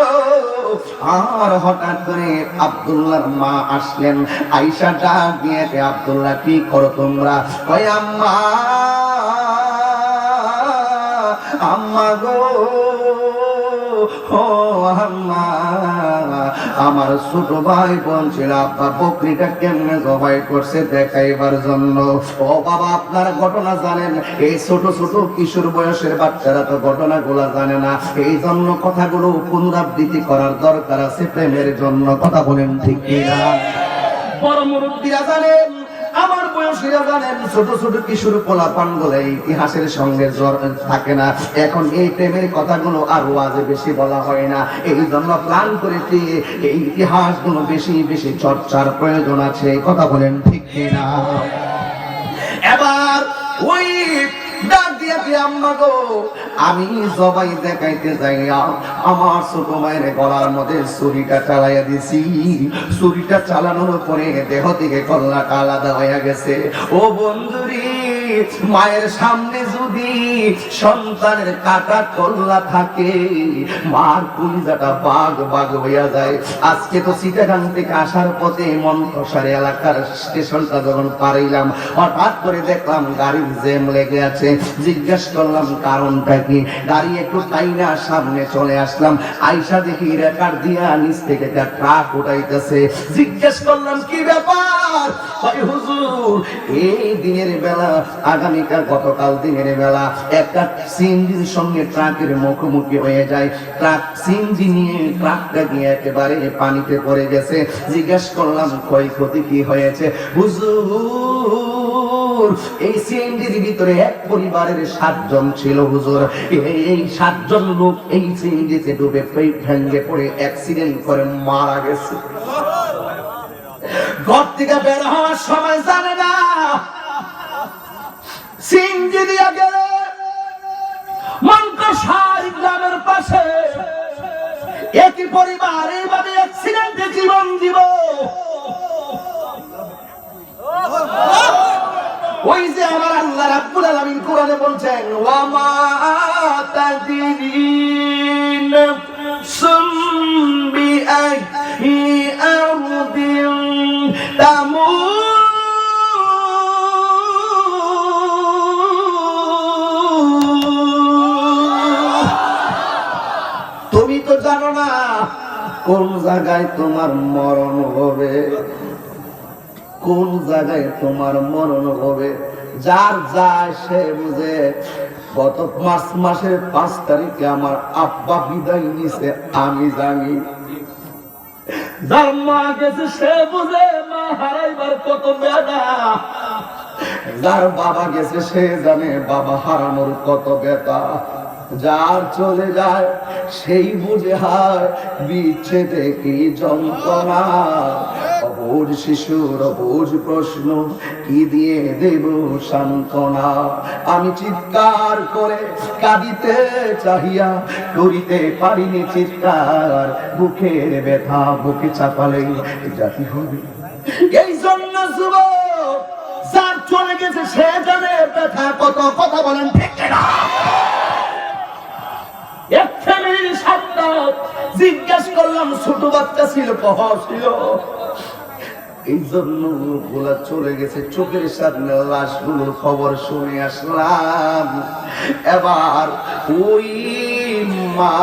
আর হঠাৎ করে আব্দুল্লাহর মা আসলেন। আয়েশা ডাক দিয়ে, আব্দুল্লাহ কি করো তোমরা? কয় আম্মা, আম্মা গো, ও আম্মা, আমার ছোট ভাই বলছিল আব্বা বকরিটা কেমনে জবাই করছে দেখাইবার জন্য। ও বাবা, আপনারা ঘটনা জানেন, এই ছোট ছোট কিশোর বয়সের বাচ্চারা তো ঘটনাগুলো জানে না, এই জন্য কথাগুলো পুনরাবৃত্তি করার দরকার আছে প্রেমের জন্য। কথা বলেন ঠিক কিনা? বড় মুরব্বীরা জানেন, আমার বয়সীরা জানেন, ছোট ছোট কিশোর পোলাপান গুলো ইতিহাসের সঙ্গে থাকে না। এখন এই প্রেমের কথাগুলো আর ওয়াজে বেশি বলা হয় না, এই জন্য প্ল্যান করেছি এই ইতিহাসগুলো বেশি বেশি চর্চার প্রয়োজন আছে। কথা বলেন ঠিক কিনা? এবার ওই ডাক দিয়া কি, আম্মা গো, আমি জবাই দেখাইতে যাইয়া আমার ছোট মায়ের গলার মধ্যে ছুরিটা চালাইয়া দিছি। ছুরিটা চালানোর পরে দেহ থেকে কল্লাটা আলাদা হয়ে গেছে। ও বন্ধুরি, মায়ের সামনে যদি সন্তানের কাটা কল্লা থাকে, মার কলিজাটা বাগ বাগ হইয়া যায়। আজকে তো চিটাগাং থেকে আসার পথে মনকষার এলাকার স্টেশনটা যখন পারাইলাম, হঠাৎ করে দেখলাম গাড়ির জ্যাম লেগে আছে। জিজ্ঞেস করলাম কারণটা কি, গাড়ি একটু টাইনা সামনে চলে আসলাম, আইসা দেখি রেকার দিয়া নিচ থেকে একটা ট্রাক উঠাইতেছে। জিজ্ঞেস করলাম কি ব্যাপার? ভাই হুজুর, এই দিনের বেলা, আগামীকাল গতকাল দিনের বেলা একটা সিএনজির সঙ্গে ট্রাকের মুখোমুখি হয়ে যায়। ট্রাক সিএনজি নিয়ে ট্রাকটা গিয়ে একেবারে পানিতে পড়ে গেছে। জিজ্ঞেস করলাম ক্ষয়ক্ষতি কি হয়েছে? হুজুর, এই সিএনজির ভিতরে এক পরিবারের 7 জন ছিল হুজুর। এই 7 জন লোক এই সিএনজিতে ডুবে ভেঙে পড়ে অ্যাক্সিডেন্ট করে মারা গেছে। ঘর থেকে বের হওয়ার সময় জানে না সিএনজি দিয়া গেলে মনকষার গ্রামের পাশে একই পরিবার এইভাবে অ্যাক্সিডেন্টে জীবন দিব। ওই যে আমার আল্লাহ রাব্বুল আলামিন কোরআনে বলছেন, ওয়া মা তাদরিন সুমবি আই আরদিন তামুত। তুমি তো জানো না কোন জায়গায় তোমার মরণ হবে, কোন জায়গায় তোমার মরণ হবে। যার যায় সে বুঝে। গত মার্চ মাসের 5 তারিখে আমার আব্বা বিদায় নিছে, আমি জানি। যার মা গেছে সে বুঝে মা হারাইবার কত বেদনা। যার বাবা গেছে সে জানে বাবা হারানোর কত ব্যথা। যার চলে যায় সেই বুঝে হয় বিচ্ছেদে কি যন্ত্রণা। অবুঝ শিশুর অবুঝ প্রশ্ন, কি দিয়ে দেব সান্ত্বনা। আমি চিৎকার করে কাঁদিতে চাহিয়া করিতে পারিনি চিৎকার, বুকের ব্যথা বুকে চাপালে জাতি হবে। এই জন্য যুবক, যার চলে গেছে সে জানে ব্যথা কত। কথা বলেন ঠিক না? এক ফ্যামিলির সন্তান, জিজ্ঞেস করলাম ছোট বাচ্চা ছিল, কহ ছিল। এই জন্য লোকগুলা চলে গেছে, চোখের সামনে লাশগুলোর খবর শুনে আসলাম। এবার ওই মা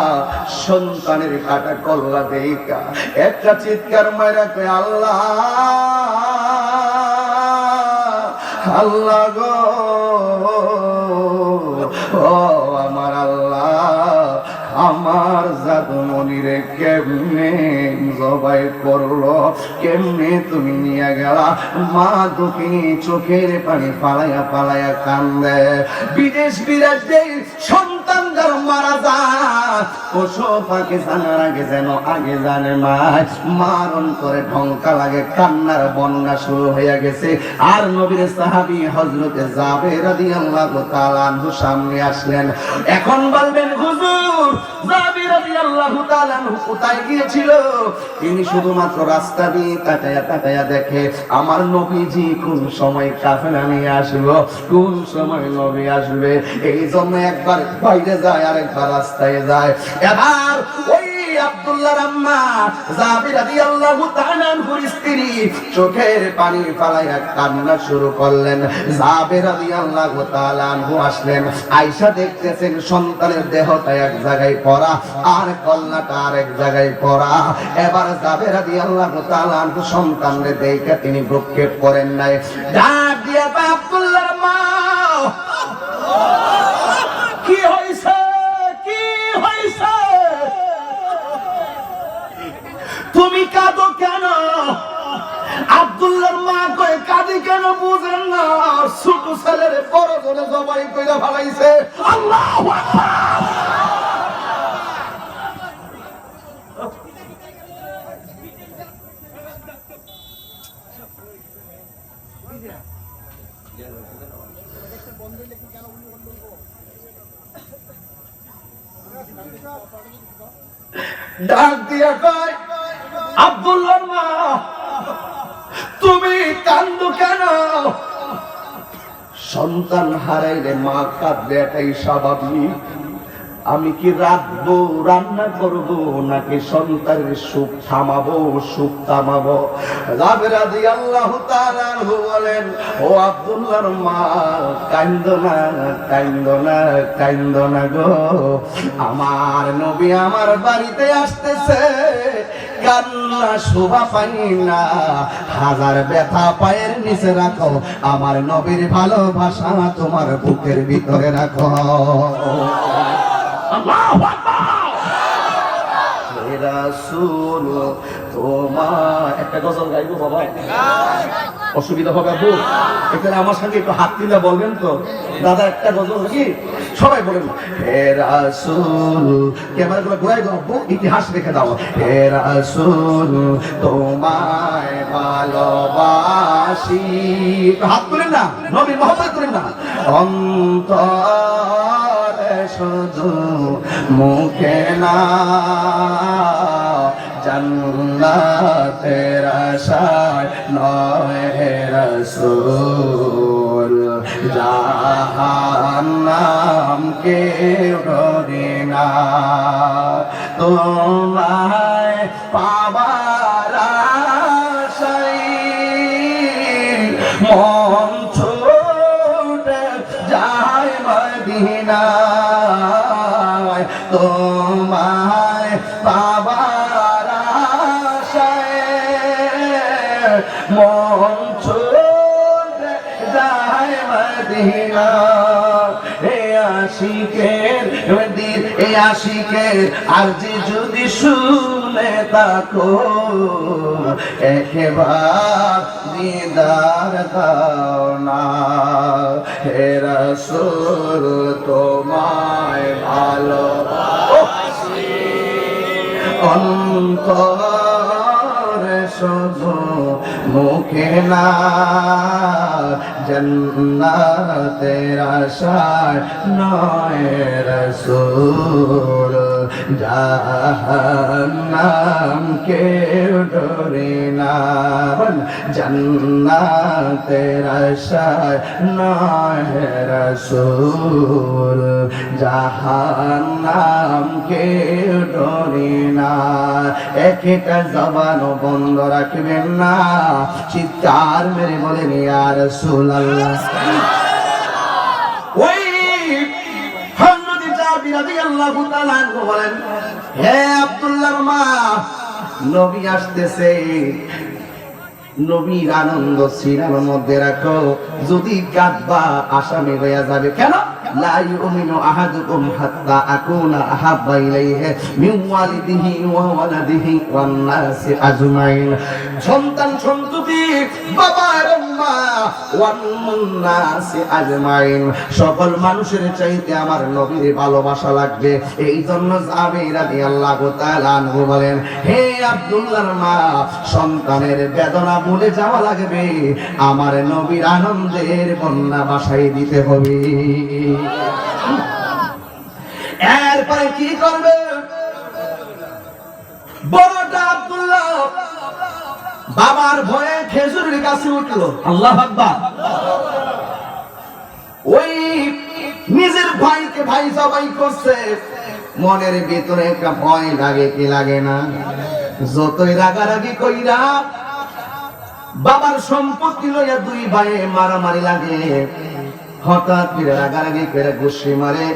সন্তানের কাটা কল্লা দেখা একটা চিৎকার মাইরা কয়, আল্লাহ আল্লাহ গো, ও আমার আল্লাহ, আমার জাদুমণিরে কেমনে জবাই করলো, কেমনে তুমি নিয়ে গেলা। মা দুঃখিনী চোখের পানি ফালাইয়া ফালাইয়া কান্দে। বিদেশ বিরাজদের সন্তান যার মারা যায়, পশু পাখি জানার আগে যেন আগে জানে মা। মার অন্তরে ঢঙ্কা লাগে, কান্নার বন্যা শুরু হয়ে গেছে। আর নবীর সাহাবী হযরতে জাবের রাদিয়াল্লাহু তাআলা আনহু সামনে আসলেন। এখন বলবেন হুজুর, জাবের রাদিয়াল্লাহু তাআলা আনহু কোথায় গিয়েছিল? তিনি শুধুমাত্র রাস্তা দিয়ে তাকায়া তাকায়া দেখে আমার নবীজি কোন সময় কাফেলা নিয়ে আসলো, কোন সময় নবী আসবে। এই জন্য একবার বাইরে যায় আর একবার রাস্তায় যায়। এবার ওই আব্দুল্লাহর আম্মা জাবের রাদিয়াল্লাহু তাআলা আনহুর স্ত্রী চোখের পানি ফালাইয়া কান্না শুরু করলেন। জাবের রাদিয়াল্লাহু তাআলা আনহু আসলেন, আয়েশা দেখতেছেন সন্তানের দেহটা এক জায়গায় পড়া আর কল্লাটা আরেক জায়গায় পড়া। এবার জাবের রাদিয়াল্লাহু তাআলা আনহু সন্তানকে দেখে তিনি ভ্রুক্ষেপ করেন নাই। ডাক দিয়া আব্দুল্লাহর মা, কি হইছে, কি হইছে, তুমি কাঁদো কেন? আব্দুল্লাহর মা কয়, কাঁদি কেন বুঝেন না, ছোট ছেলের বড় জনে জবাই কইরা ফেলাইছে। আল্লাহু আকবার। ডাক দিয়া কয়, আব্দুল্লাহর মা তুমি কান্দো কেন? সন্তান হারাইলে মা কাঁদবে, এটাই স্বাভাবিক। আমি কি রাখবো, রান্না করব, নাকি সন্তানের সুখ থামাবো, সুখ থামাবো? জাবের রাদিয়াল্লাহু তাআলা আনহু বলেন, ও আব্দুল্লাহর মা, কান্দো না, কান্দো না, কান্দো না গো। আমার নবী আমার বাড়িতে আসতেছে, কান্না শোভা পাই না, হাজার ব্যথা পায়ের নিচে রাখো, আমার নবীর ভালোবাসা তোমার বুকের ভিতরে রাখো। আল্লাহু আকবার। হে রাসূল, তোমার একটা গজল গাইবো বাবা, অসুবিধা হবে আপু? এখানে আমার সঙ্গে একটু হাত দিলে বলবেন তো দাদা, একটা গজল কি সবাই বলেন। হে রাসূল, ক্যামেরাগুলো ঘুরাই দাও আপু, ইতিহাস রেখে দাও। হে রাসূল, তোমায় ভালোবাসি, হাত তুলেন না, নবী মহব্বত করেন না, অন্তরে শুধু মুখে না, জান্নাতের আশায় নয় হে রাসূল, জাহান্নাম কেউ ডরে না, তোমায় পাবার আশায় মন ছুটে যায় মদিনায়, তোমায় পাবার আশায় মন ছুটে যায় মদিনা। এ আশিকের দিল, এ আশিকের আরজি যদি শুনে থাকো, একবার দিদার দাও না। হে রাসূল, তোমায় ভালোবাসি, অন্তরে শুধু মুখে না, জান্নাতের আশায় নয় রাসূল, জাহান্নাম কেউ ডরে না, জান্নাতের আশায় নয় রাসূল, জাহান্নাম কেউ ডরে না। একটা জবানও বন্ধ রাখবেন না, চিৎকার মেরে বলেন ইয়া রাসূলুল্লাহ। ওই হযরত জাবির রাদিয়াল্লাহু তাআলা আনহু বলেন, হে আব্দুল্লাহর মা, নবী আসতেছে, নবীর আনন্দ সিনার মধ্যে রাখো, যদি কাঁদবা আসামি হয়ে যাবে। কেন? লা ইউমিনু আহাদুকুম হাত্তা আকুনা আহাব্বা ইলাইহি মিন ওয়ালিদিহি ওয়া ওয়ালাদিহি ওয়ান নাসি আজমাইন। সন্তান সন্ততি, বাবা এবং মা, ওয়ান নাসি আজমাইন, সকল মানুষের চাইতে আমার নবীর ভালোবাসা লাগবে। এই জন্য জাবির রাদিয়াল্লাহু তাআলা আনহু বলেন, হে আব্দুল্লাহর মা, সন্তানের বেদনা ভুলে যাওয়া লাগবে, আমার নবীর আনন্দের বন্যা বাসায় দিতে হবে। এরপরে কি করবে? বড়টা আব্দুল্লাহ বাবার ভয়ে খেজুরের গাছে উঠলো। আল্লাহু আকবার। ওই নিজের ভাইকে ভাই জবাই করছে, মনের ভিতরে একটা ভয় লাগে কি লাগে না? যতই রাগারাগি কইরা বাবার সম্পত্তি লইয়া দুই ভাইয়ে মারামারি লাগে, হঠাৎ করে রাগারাগি করে ঘুষি মারে,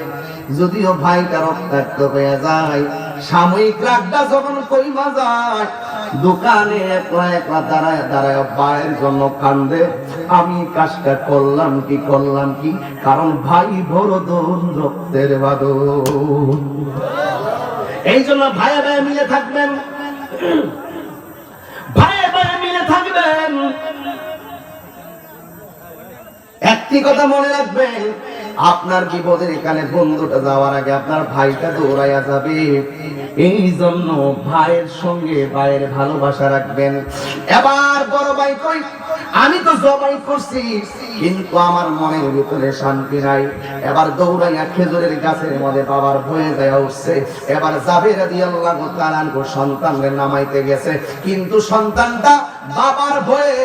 যদিও ভাইটা রক্তাক্ত হয়ে যায়। সাময়িক রাগটা যখন কইমা যায়, দোকানে একলা একলা দাঁড়ায় দাঁড়ায় ভাইয়ের জন্য কান্দে, আমি কাজটা করলাম কি করলাম কি, কারণ ভাই বড়দন রক্তের বাঁধন। এই জন্য ভাইয়ে ভাইয়ে মিলে থাকবেন, ভাইয়ে ভাইয়ে মিলে থাকবেন। একটি কথা মনে রাখবেন, আপনার বিপদের এখানে বন্ধুটা যাওয়ার আগে আপনার ভাইটা দৌড়াইয়া যাবে। এই জন্য ভাইয়ের সঙ্গে ভাইয়ের ভালোবাসা রাখবেন। এবার বড় ভাই কই, আমি তো জবাই করছি কিন্তু আমার মনের ভিতরে শান্তি নাই। এবার দৌড়াইয়া খেজুরের গাছের মধ্যে বাবার ভয়ে যায় উঠছে। এবার জাবির রাদিয়াল্লাহু তাআলা আনহু সন্তানকে নামাইতে গেছে, কিন্তু সন্তানটা বাবার ভয়ে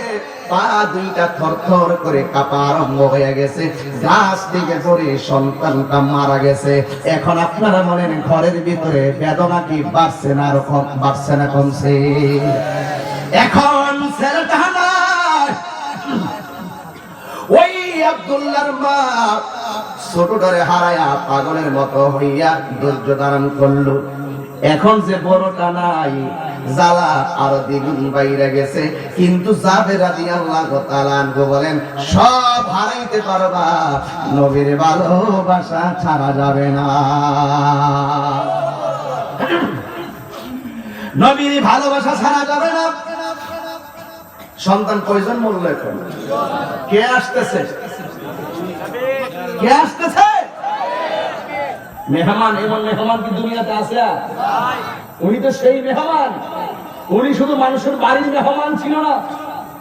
পা দুইটা থরথর করে কাঁপা আরম্ভ হয়ে গেছে। গাছ থেকে পড়ে সন্তানটা মারা গেছে। এখন আপনারা বলেন ঘরের ভিতরে বেদনা কি বাড়ছে না রকম বাড়ছে না কমছে? এখন ছেলেটা ওই আব্দুল্লাহর মা ছোটটারে হারায়া পাগলের মতো হইয়া ধৈর্য ধারণ করলো। এখন যে বড়টা নাই জ্বালা আরো দ্বিগুণ বাইরে গেছে। কিন্তু জাবের রাদিয়াল্লাহু তাআলা আনহু বলেন সব হারাইতে পারবা, নবীর ভালোবাসা ছাড়া যাবে না। নবীর ভালোবাসা ছাড়া যাবে না। সন্তান কয়জন মরল এখন? কে আসতেছে? কে আসতেছে? মেহমান। এমন মেহমান কি দুনিয়াতে আছে? উনি তো সেই মেহমান। উনি শুধু মানুষের বাড়ির মেহমান ছিল না,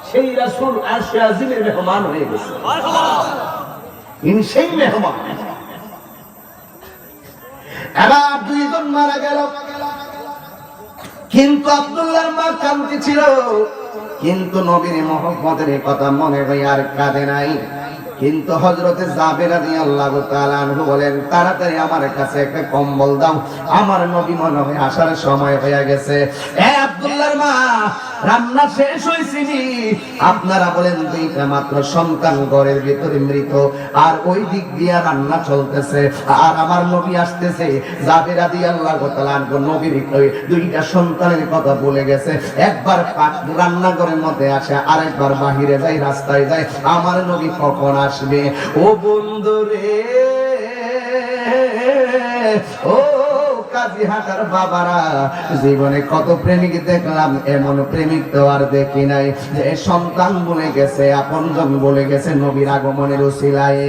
সেই রাসূল আরশে আজিমের মেহমান হয়ে গেছে। ইনি সেই মেহমান। এবার দুইজন মারা গেল, কিন্তু আব্দুল্লাহর মা কাঁদতেছিল, কিন্তু নবীর মুহাম্মদের কথা মনে হয় আর কাঁদে নাই। কিন্তু হযরতে জাবের রাদিয়াল্লাহু তাআলা আনহু বলেন তাড়াতাড়ি আমার কাছে একটা কম্বল দাও, আমার নবী মনে হয় আসার সময় হয়ে গেছে। এ আব্দুল্লাহর মা, রান্না শেষ হইছে। আপনারা বলেন দুইটা মাত্র সন্তান ঘরের ভিতরে মৃত, আর ওই দিক দিয়া রান্না চলতেছে, আর আমার নবী আসতেছে। জাবের রাদিয়াল্লাহু তাআলা আনহু নবীর দুইটা সন্তানের কথা বলে গেছে। একবার রান্নাঘরের মধ্যে আসে, আরেকবার বাহিরে যায়, রাস্তায় যায়। আমার নবী কখন আসবে? ও বন্ধু রে, ও কাজী হাটার বাবারা, জীবনে কত প্রেমিক দেখলাম, এমন প্রেমিক তো আর দেখি নাই যে সন্তান বলে গেছে, আপনজন বলে গেছে নবীর আগমনের উসিলায়।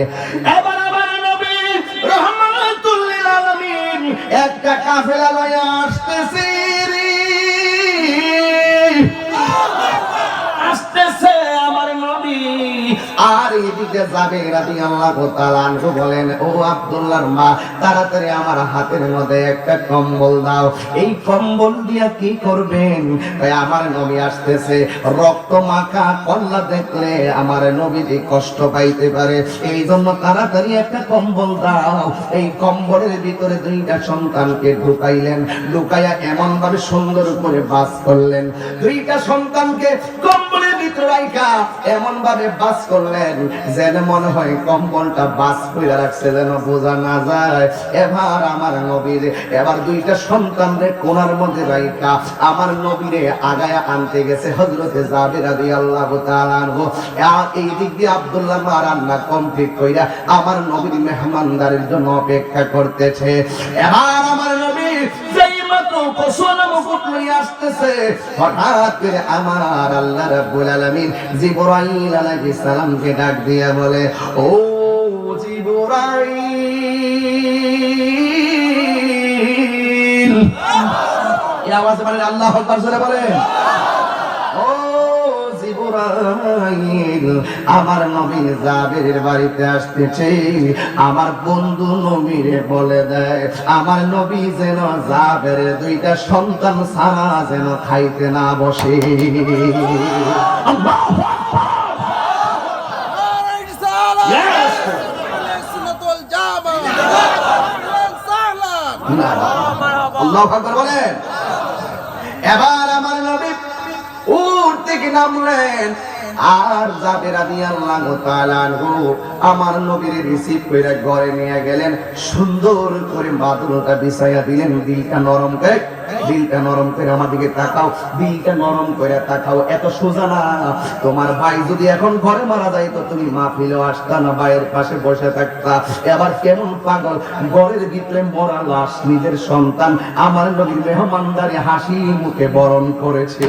এবার আমার নবী রাহমাতুল লিল আলামিন একটা কাফেলা লয়ে আসতেছে, আসতেছে আমার নবী। আর এদিকে জাবের রাদিয়াল্লাহু তাআলা আনহু বলেন ও আব্দুল্লাহর মা, তাড়াতাড়ি আমার হাতের মধ্যে একটা কম্বল দাও। এই কম্বল দিয়া কি করবেন? আমার নবী আসতেছে, রক্ত মাখা কল্লা দেখলে আমার নবীজি কষ্ট পাইতে পারে, এই জন্য তাড়াতাড়ি একটা কম্বল দাও। এই কম্বলের ভিতরে দুইটা সন্তানকে ঢুকাইলেন, ঢুকাইয়া এমন ভাবে সুন্দর করে বাস করলেন। দুইটা সন্তানকে কম্বলের ভিতরে রাখা এমন ভাবে বাস করলেন যেন মনে হয় কম্বলটা বাস করে রাখছে, যেন বোঝা না যায়। এবার আমার নবীর এবার দুইটা সন্তানরে কোনার মধ্যে রাখা আমার নবীরে আগায়া আনতে গেছে হযরতে জাবের রাদিয়াল্লাহু তাআলা আনহু। আর এই দিক দিয়ে আব্দুল্লাহ মা রান্না কমপ্লিট কইরা আমার নবীর মেহমানদারির জন্য অপেক্ষা করতেছে। এবার আমার নবী যেই মাত্র কোসনা মুকুট নিয়ে আসতেছে, হঠাৎ করে আমার আল্লাহ রাব্বুল আলামিন জিবরাইল আলাইহিস সালামকে ডাক দিয়া বলে, ও জিবরাইল। এই আওয়াজে বলেন আল্লাহু আকবার, জোরে বলেন ও জিবরাইল, আমার নবী জাবেরের বাড়িতে আসতেছে। আমার বন্ধু নবীরে বলে দেয় আমার নবী যেন জাবেরের দুইটা সন্তান ছাড়া যেন খাইতে না বসে। আল্লাহু আকবার। আল্লাহু আকবার বলেন। এবার আমার নবী উট থেকে নামলেন, আর জাবের রাদিয়াল্লাহু তাআলা আনহু আমার নবীর রিসিভ করে ঘরে নিয়ে গেলেন, সুন্দর করে মাদুরটা বিছাইয়া দিলেন। দিলটা নরম করে, দিলটা নরম করে আমার দিকে তাকাও, দিলটা নরম করে তাকাও। এত সোজা না, তোমার ভাই যদি এখন ঘরে মারা যায় তো তুমি মাহফিলেও আসতা না, ভাইয়ের পাশে বসে থাকতা। এবার কেমন পাগল, ঘরের ভিতরে মরা লাশ, নিজের সন্তান আমার নবীর মেহমানদারি হাসি মুখে বরণ করেছে।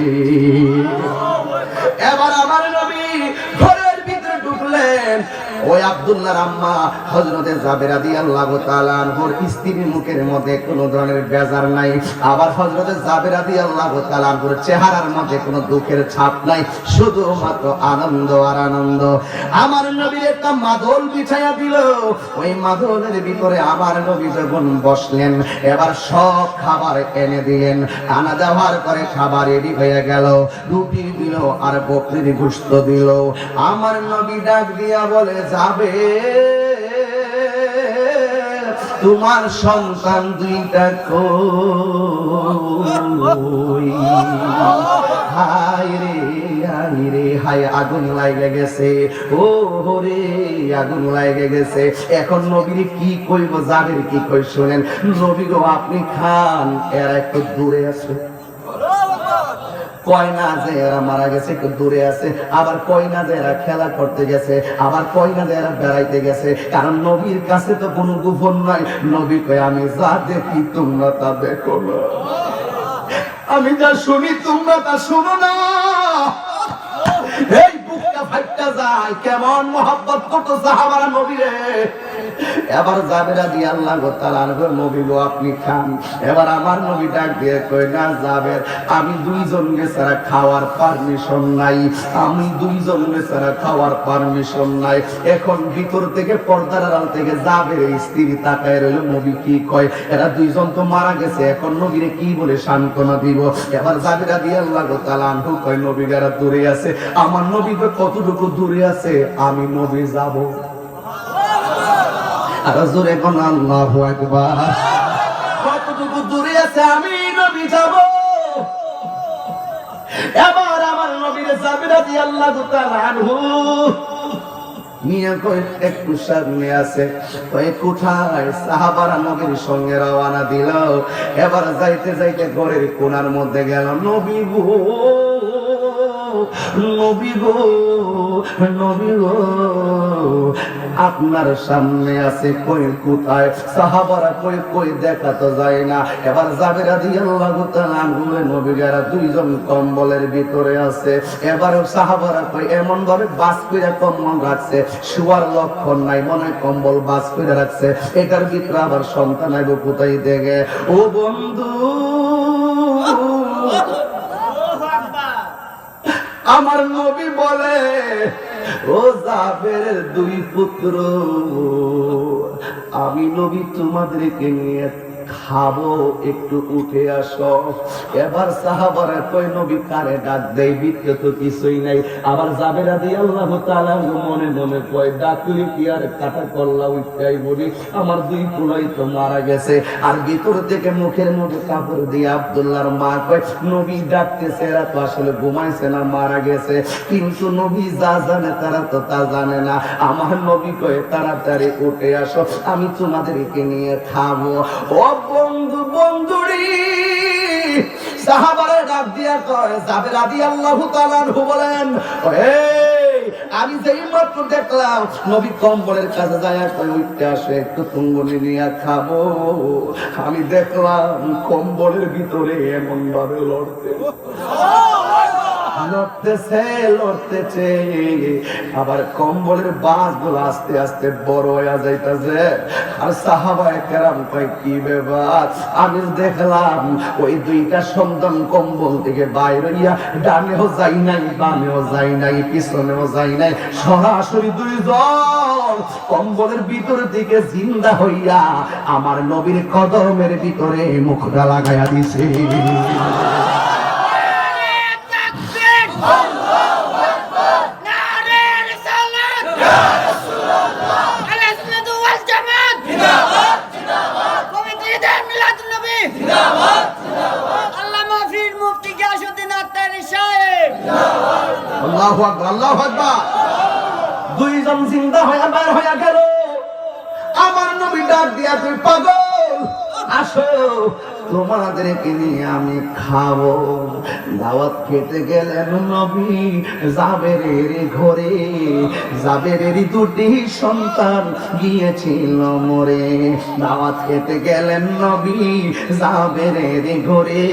এবার আমার নবী ঘরের ভিতরে ঢুকলেন, ওই আব্দুল্লাহর আম্মা হযরতে জাবের রাদিয়াল্লাহু তাআলা আনহুর স্ত্রীর মুখের মধ্যে কোনো ধরনের বেজার নাই, আবার হযরতে জাবের রাদিয়াল্লাহু তাআলা আনহুর চেহারার মধ্যে কোনো দুঃখের ছাপ নাই, শুধুমাত্র আনন্দ আর আনন্দ। আমার নবীর একটা মাদল বিছায়া দিল, ওই মাদলের ভিতরে আমার নবী যখন বসলেন এবার সব খাবার এনে দিলেন, আনা যাওয়ার পরে খাবার রেডি হয়ে গেল, রুটি দিল আর বকরির গোশত দিল। আমার নবী ডাক দিয়া বলে, যাবে তোমার সন্তান দুইটা কই? হায় রে হায় রে হায়, আগুন লাগে গেছে, ও রে আগুন লাগে গেছে। এখন নবীর কি কইব, যাবের কি কই শুনেন। নবী গো আপনি খান, এরা একটু দূরে আছে। কয় না যে এরা মারা গেছে একটু দূরে আছে, আবার কয় না যে এরা খেলা করতে গেছে, আবার কয় না যে এরা বেড়াইতে গেছে। কারণ নবীর কাছে তো কোনো গোপন নাই। নবী কয়, আমি যা দেখি তোমরা তা দেখো না, আমি যা শুনি তোমরা তা শুনো না। এই বুকটা ফাইটটা যায়, কেমন মহব্বত করতো সাহাবারা নবীরে। এবার জাবের রাদিয়াল্লাহু তাআলা আনহু, নবী গো আপনি খান। এবার আমার নবী ডাক দিয়ে কই, না জাবের, আমি দুইজনকে ছাড়া খাওয়ার পারমিশন নাই, আমি দুইজনকে ছাড়া খাওয়ার পারমিশন নাই। এখন ভিতর থেকে পর্দার আড়াল থেকে জাবের স্ত্রী তাকায় রইল, নবী কি কয়, এরা দুইজন তো মারা গেছে, এখন নবীরে কি বলে সান্ত্বনা দিব। এবার জাবের রাদিয়াল্লাহু তাআলা আনহু কয়, নবী যারা দূরে আছে, আমার নবী তো কতটুকু দূরে আছে, আমি নবী যাব। আর জোরে কোন আল্লাহু আকবার, কতটুকু দূরে আছে, আমি নবী যাব। এবার আমার নবীর জাবের রাদিয়াল্লাহু তাআলা আনহু নিয়ে কই একটু সামনে আছে, ওই কোঠায় সাহাবারা নবীর সঙ্গে রওনা দিল। এবার যাইতে যাইতে ঘরের কোণার মধ্যে গেল, নবী গো নবী গো নবী গো আপনার সামনে আছে। কই কোথায়? সাহাবারা কই কই দেখা তো যায় না। এবার জাবের রাদিয়াল্লাহু তাআলা আনহু নবীরা দুইজন কম্বলের ভিতরে আছে। এবার সাহাবারা কই এমন ভাবে বাস কইরা কম্বল রাখছে, শুয়ার লক্ষণ নাই, মনে কম্বল বাস কইরা রাখছে। এটার ভিতরে আবার সন্তান আইব কোথায় দেখে। ও বন্ধু, আমার নবী বলে, ও জাবের দুই পুত্র, আমি নবী তোমাদেরকে নিয়ে খাবো, একটু উঠে আসো। এবার সাহাবারা কই নবী কারে ডাক দেয়, ভিতরে তো কিছুই নাই। আবার জাবের রাদিয়াল্লাহু তাআলা মনে মনে কয়, ডাকলি কি আর কাটা কল্লা উঠাই বলি, আমার দুই পুলাই তো মারা গেছে। আর ভিতর থেকে মুখের মধ্যে কাপড় দিয়ে আব্দুল্লাহর মা কয়, নবী ডাকতেছে, এরা তো আসলে ঘুমাইছে না, মারা গেছে। কিন্তু নবী যা জানে তারা তো তা জানে না। আমার নবী কয়, তাড়াতাড়ি উঠে আসো, আমি তোমাদেরকে নিয়ে খাবো। ও বন্ধু বন্ধুরি, সাহাবারা ডাক দিয়া কয়, জাবের রাদিয়াল্লাহু তাআলা আনহু বলেন, এই আমি যেই মাত্র দেখলাম নবী কম্বলের কাছে যায় কয়, উঠতে আসে, একটু তুঙ্গনি নিয়ে খাবো। আমি দেখলাম কম্বলের ভিতরে এমন ভাবে লড়তেছে, আবার কম্বলের বাঁশগুলো আস্তে আস্তে বড় হয়ে যাইতেছে। আর সাহাবায়ে কেরাম কয়, কি ব্যাপার? আমি দেখলাম ওই দুইটা সন্তান কম্বল থেকে বাইরে হইয়া ডানেও যাই নাই, বামেও যাই নাই, পিছনেও যাই নাই, সরাসরি দুইজন কম্বলের ভিতর দিকে জিন্দা হইয়া আমার নবীর কদমের ভিতরে মুখটা লাগাইয়া দিছে। আল্লাহু আকবার, আল্লাহু আকবার। দুইজন জিন্দা হয়ে বের হয়ে গেল। আমার নবী ডাক দিয়া, তুই পাগল, আসো তোমাদেরকে নিয়ে আমি খাবো। দাওয়াত খেতে গেলেন নবী জাবেরের ঘরে। জাবেরের দুটি সন্তান গিয়েছিল মরে। দাওয়াত খেতে গেলেন নবী জাবেরের ঘরে।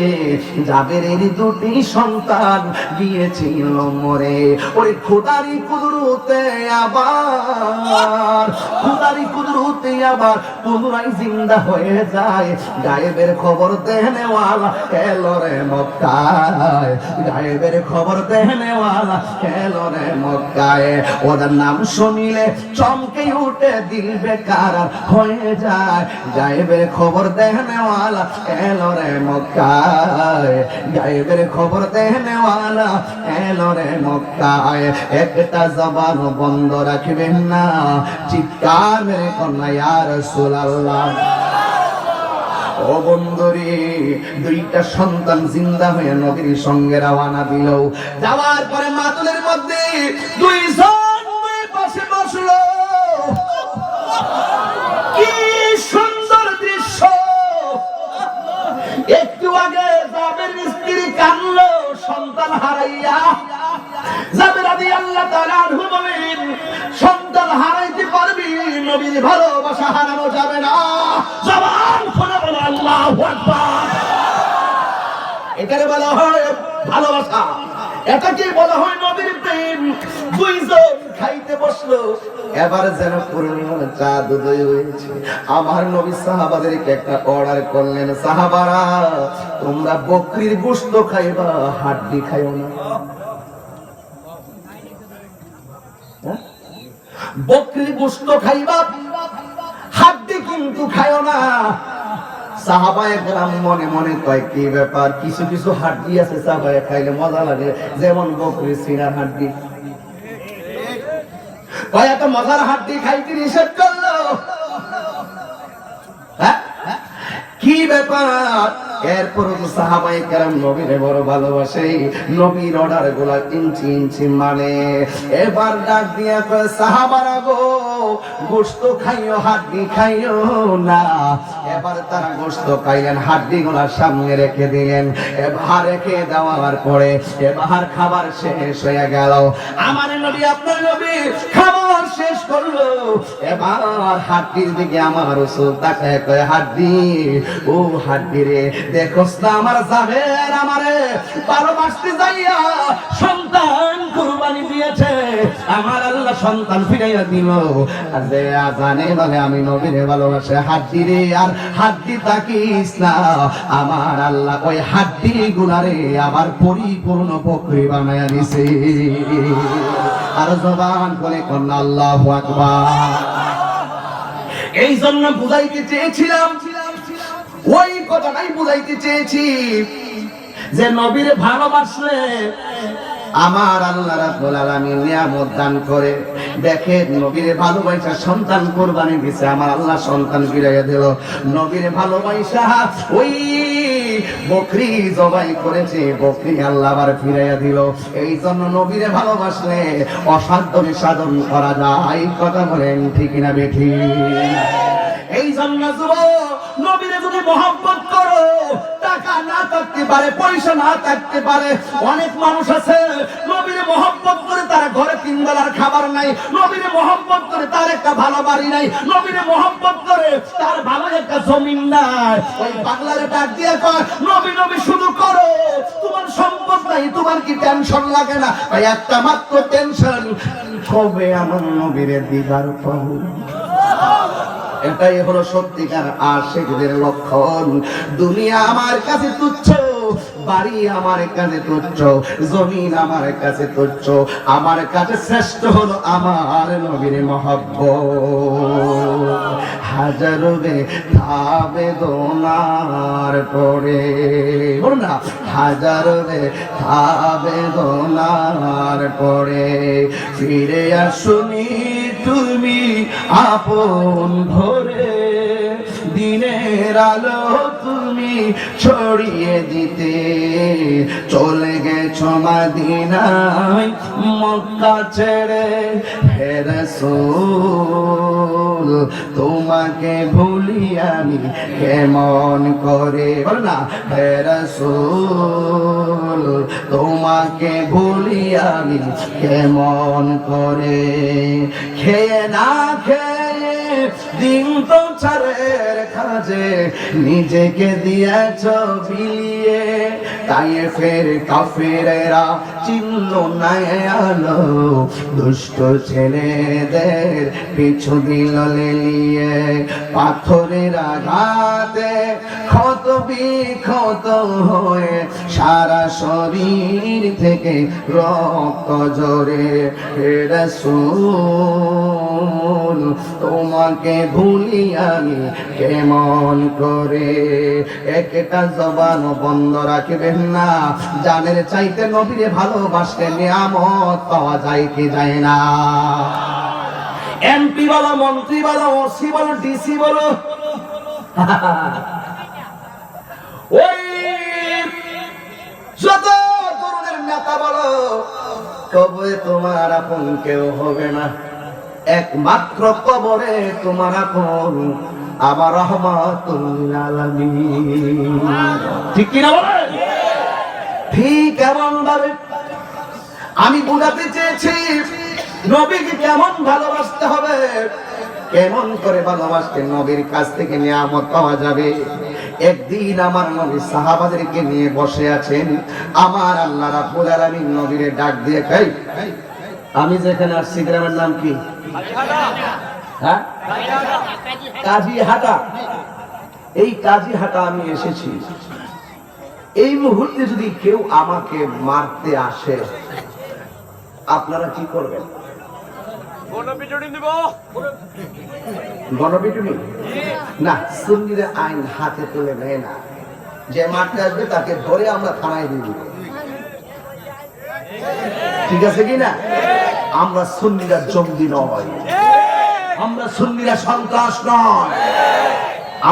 জাবেরের দুটি সন্তান গিয়েছিল মরে। ওই খোদারি কুদরতে আবার, খোদারি কুদরতে আবার পুনরায় জিন্দা হয়ে যায়। গায়েবের খবর দেনেওয়ালা এলো রে মক্কায়। গায়েবের খবর দেনেওয়ালা এলো রে মক্কায়। ওদের নাম শুনিলে চমকে উঠে দিল বেকার হয়ে যায়। গায়েবের খবর দেনেওয়ালা এলো রে মক্কায়। গায়েবের খবর দেনেওয়ালা এলো রে মক্কায়। একটা জবান বন্ধ রাখবেন না, চিৎকার মেরে কন্যা ইয়া রাসূলুল্লাহ। ও বন্ধুরে, দুইটা সন্তান জিন্দা হয়ে নবীর সঙ্গে রওনা দিল। যাওয়ার পরে মাতুলের মধ্যে দুইজন দুই পাশে বসলো। কি সুন্দর দৃশ্য! একটু আগে জাবের স্ত্রী কাঁদলো সন্তান হারাইয়া। জাবের রাদিয়াল্লাহু তাআলা আনহু বলেন, সন্তান হারাইতে পারবি, নবীর ভালোবাসা হারানো যাবে না। জবান খুলে বলো আল্লাহু আকবার। এটাকে বলা হয় ভালোবাসা, এটাকে বলা হয় নবীর প্রেম। দুইজন খাইতে বসলো, এবার যেন পূর্ণিমার চাঁদ উদয় হয়েছে। আমার নবী সাহাবাদেরকে একটা অর্ডার করলেন, সাহাবারা তোমরা বকরির গোশত খাইবা, হাড্ডি খাইও না। বকরির গোশত খাইবা, হাড্ডি কিন্তু খাইও না। সাহাবায়ে কেরাম মনে মনে কয় কি ব্যাপার, কিছু কিছু হাড্ডি আছে সাহাবায়ে খাইলে মজা লাগে, যেমন বকরির সিনার হাড্ডি। কয় এত মজার হাড্ডি খাইতে নিষেধ করলো, কি ব্যাপার? এরপরও তো সাহাবায়ে কেরাম নবীরে বড় ভালোবাসে, নবীর অর্ডার গুলা ইঞ্চি ইঞ্চি মানে। এবার ডাক দিয়া কয়, সাহাবারা গো, গোশত খাইও, হাড্ডি খাইও না। এবার তারা গোশত খাইলেন, হাড্ডি গুলা সামনে রেখে দিলেন। এবার রেখে দেওয়ার পরে এবার খাবার শেষ হয়ে গেল। আমার নবী, আপনার নবী খাবার শেষ করলো। এবার হাড্ডির দিকে আমার রাসূল তাকায় কয়, হাড্ডি, ও হাড্ডি রে, দেখোস না আমার জাবের আমারে ভালোবাসতে যাইয়া সন্তান কুরবানি দিয়েছে। আমার আল্লাহ সন্তান ফিরাইয়া দিল। আর যে জানে বলে আমি নবীরে ভালোবাসে, হাড্ডি রে, আর হাড্ডি তাকিস না, আমার আল্লাহ ওই হাড্ডি গুলারে আবার পরিপূর্ণ বকরি বানায়া দিছে। আর জবান করে কন্যা আল্লাহু আকবার। এই জন্য বুঝাইতে চেয়েছিলাম, ওই কথাটাই বুঝাইতে চেয়েছি যে নবীর ভালোবাসলে আমার আল্লাহ রাব্বুল আলামিন নিয়ামত দান করে। দেখেন, নবীর ভালোবাসা সন্তান কুরবানি দিছে, আমার আল্লাহ সন্তান ফিরাইয়া দিল। নবীর ভালোবাসা ওই বকরি জবাই করেছে, বকরি আল্লাহ আবার ফিরাইয়া দিল। এই জন্য নবীর ভালোবাসলে অসাধ্য সাধন করা যায়। কথা বলেন ঠিক না বেঠি? এই জন্য যুবক, নবীরে যদি মহব্বত করো, টাকা না থাকতে পারে, পয়সা না থাকতে পারে, অনেক মানুষ আছে নবীরে মহব্বত করে তার ঘরে তিন বেলার খাবার নাই, নবীরে মহব্বত করে তার একটা ভালো বাড়ি নাই, নবীরে মহব্বত করে তার ভালো একটা জমিন নাই। ওই বাংলারে ডাক দিয়ে কয়, নবী নবী শুধু করো, তোমার সম্পদ নাই, তোমার কি টেনশন লাগে না? ভাই, একটা মাত্র টেনশন, কবে আমার নবীরে দিদার পাবো। এটাই হলো সত্যিকার আশিকদের লক্ষণ। দুনিয়া আমার কাছে তুচ্ছ, বাড়ি আমার কাছে তুচ্ছ, জমিন আমার কাছে তুচ্ছ, আমার কাছে শ্রেষ্ঠ হলো আমার নবীর মহব্বত। হাজারো আবেদনার পরে, বলুন না, হাজারো আবেদনার পরে ফিরে আসুনি তুমি আপন ঘরে। দিন দিনের আলো তুমি ছড়িয়ে দিতে, চলে গেছো মদিনায় মক্কা ছেড়ে হে রাসূল, তোমাকে ভুলি আমি কেমন করে, বলো না হে রাসূল, তোমাকে ভুলি আমি কেমন করে। খেয়ে না খেয়ে দিন তো ছাড়ের কাজে নিজেকে দিয়েছ বিলিয়ে, তাই ফের কাফেরেরা চিনল না আলো, দুষ্ট ছেলেদের পিছু দিল লেলিয়ে। পাথরের আঘাতে ক্ষত বিক্ষত হয়ে সারা শরীর থেকে রক্ত ঝরে, হে রাসূল, তোমাকে ভুলি আমি কেমন করে। একটা জবান বন্ধ রাখবেন না, জানের চাইতে নবীরে ভালোবাসলে নিয়ামত পাওয়া যায় কি যায় না? এমপি বলো, মন্ত্রী বলো, ওসি বলো, ডিসি বলো, ওই যত তরুণের নেতা বলো, কবে তোমার আপন কেউ হবে না, একমাত্র কবরে তোমার আপন আমার রহমাতুল আলামিন। ঠিক কিনা বলেন? ঠিক এমন ভাবে আমি বুঝাতে চেয়েছি নবীকে কেমন ভালোবাসতে হবে, কেমন করে ভালোবাসতে নবীর কাছ থেকে নিয়ামত পাওয়া যাবে। একদিন আমার নবী সাহাবাদেরকে নিয়ে বসে আছেন, আমার আল্লাহ রাব্বুল আলামিন নবীরে ডাক দিয়ে কই, আমি যেখানে আসছি গ্রামের নাম কি? হ্যাঁ, কাজীহাটা। এই কাজীহাটা আমি এসেছি, এই মুহূর্তে যদি কেউ আমাকে মারতে আসে আপনারা কি করবেন? গণপিটুনি না, সুন্নিরা আইন হাতে তুলে নেয় না, যে মারতে আসবে তাকে ধরে আমরা থানায় দিয়ে দিব। ঠিক আছে কিনা? আমরা সুন্নিরা জঙ্গি নয়, আমরা সুন্নিরা সন্ত্রাস নয়,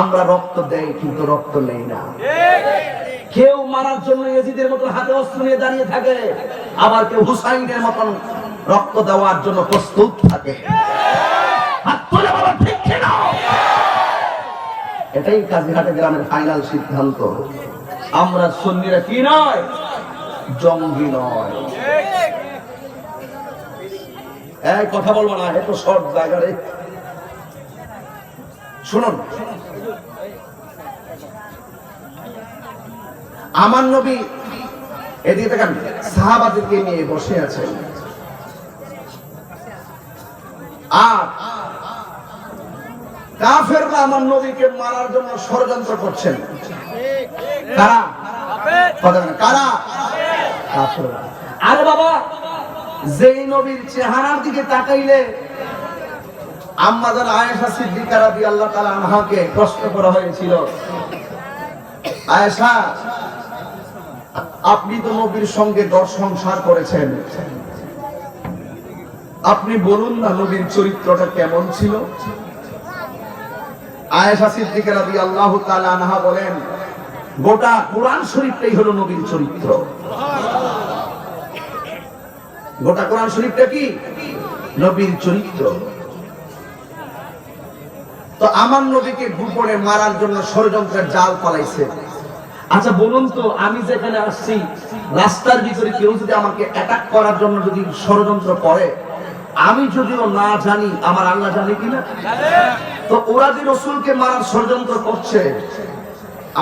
আমরা রক্ত দেই কিন্তু রক্ত নেই না। কেউ মারার জন্য ইয়াজিদের মতো হাতে অস্ত্র নিয়ে দাঁড়িয়ে থাকে, আবার কেউ হুসাইনের মতন রক্ত দেওয়ার জন্য প্রস্তুত থাকে। হাত তুলে বলো ঠিক কিনা? এটাই কাজীহাটা গ্রামের ফাইনাল সিদ্ধান্ত। আমরা সুন্নিরা কি নয়, জঙ্গি নয়। এই কথা বলবো না, এত শর্ট জায়গায় শুনুন। আমার নবী এদিকে দেখেন সাহাবাদেরকে নিয়ে বসে আছেন, আর কাফেররা আমার নবীকে মারার জন্য ষড়যন্ত্র করছেন। কারা? কারা? কাফেররা। আরে বাবা, যেই নবীর চেহারার দিকে তাকাইলে আম্মা জান আয়েশা সিদ্দিকা রাদিয়াল্লাহু তাআলা আনহাকে প্রশ্ন করা হয়েছিল, আয়েশা আপনি তো নবীর সঙ্গে 10 সংসার করেছেন, আপনি বলুন না নবীর চরিত্রটা কেমন ছিল? আয়েশা সিদ্দিকা রাদিয়াল্লাহু তাআলা আনহা বলেন, গোটা কোরআন শরীফটাই হলো নবীর চরিত্র। গোটা কোরআন শরীফটা কি? নবীর চরিত্র। তো আমার নবীকে গোপনে মারার জন্য ষড়যন্ত্রের জাল পালাইছে। আচ্ছা বলুন তো, আমি যেখানে আসছি রাস্তার ভিতরে কেউ যদি আমাকে অ্যাটাক করার জন্য যদি ষড়যন্ত্র করে, আমি যদিও না জানি, আমার আল্লাহ জানে কিনা? তো ওরা যে রাসূলকে মারার ষড়যন্ত্র করছে,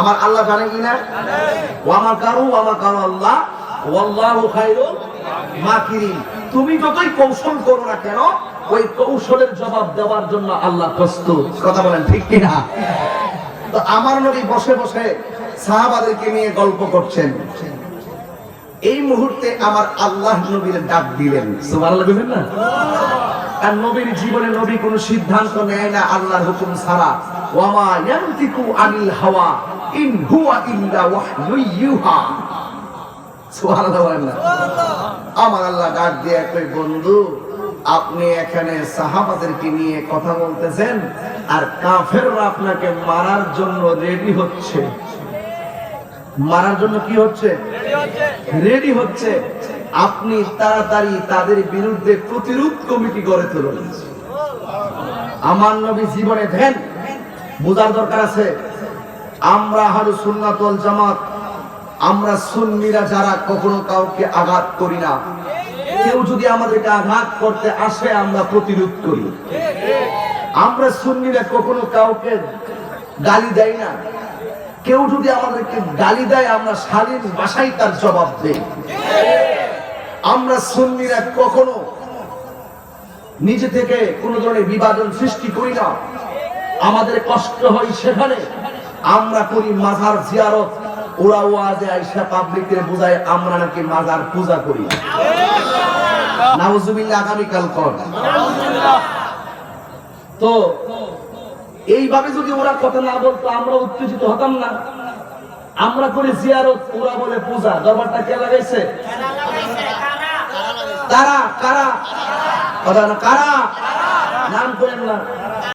আমার আল্লাহ জানে কিনা? ওয়া মাকারু আল্লাহ ওয়াল্লাহু খায়রুল মাকিরিন। তুমি যতই কৌশল করো না কেন, ওই কৌশলের জবাব দেওয়ার জন্য আল্লাহ প্রস্তুত। কথা বলেন ঠিক কিনা? তো আমার নবী বসে বসে সাহাবাদেরকে নিয়ে গল্প করছেন, এই মুহূর্তে আমার আল্লাহ নবীর ডাক দিলেন। সুবহানাল্লাহ বলেন না? আর নবীর জীবনে নবী কোনো সিদ্ধান্ত নেয় না আল্লাহর হুকুম ছাড়া। ওয়া মা ইয়ানতিকু আনিল হাওয়া ইন হুয়া ইল্লা ওয়াহয়ু ইউহা। সুবহানাল্লাহ বলেন না? আমার আল্লাহ ডাক দিয়ে কই, বন্ধু আপনি এখানে সাহাবাদেরকে নিয়ে কথা বলতেছেন, আর কাফেররা আপনাকে মারার জন্য রেডি হচ্ছে। মারার জন্য কি হচ্ছে? রেডি হচ্ছে। আপনি তাড়াতাড়ি তাদের বিরুদ্ধে প্রতিরোধ কমিটি গড়ে তুলুন। আমার নবী জীবনে ধ্যান বোঝার দরকার আছে। আমরা আহলুস সুন্নাত ওয়াল জামাত, আমরা সুন্নিরা যারা কখনো কাউকে আঘাত করি না। কেউ যদি আমাদেরকে আঘাত করতে আসে আমরা প্রতিরোধ করি। আমরা সুন্নিরা কখনো কাউকে গালি দেই না। কেউ যদি আমাদেরকে গালি দেয় আমরা শালীন ভাষায় তার জবাব দেই। আমরা সুন্নিরা কখনো নিজে থেকে কোনো ধরনের বিভাজন সৃষ্টি করি না। আমাদের কষ্ট হয় সেখানে আমরা করি মাজার জিয়ারত। ওরা ওয়াজে আইসা পাবলিকের বোঝায় আমরা নাকি মাজার পূজা করি। নাউজুবিল্লাহ, আগামীকাল কর। তো এইভাবে যদি ওরা কথা না বলতো আমরা উত্তেজিত হতাম না। আমরা করি জিয়ারত, ওরা বলে পূজা। দরবারটা কে লাগাইছে? কারা? কারা? কারা? নাম করেন না।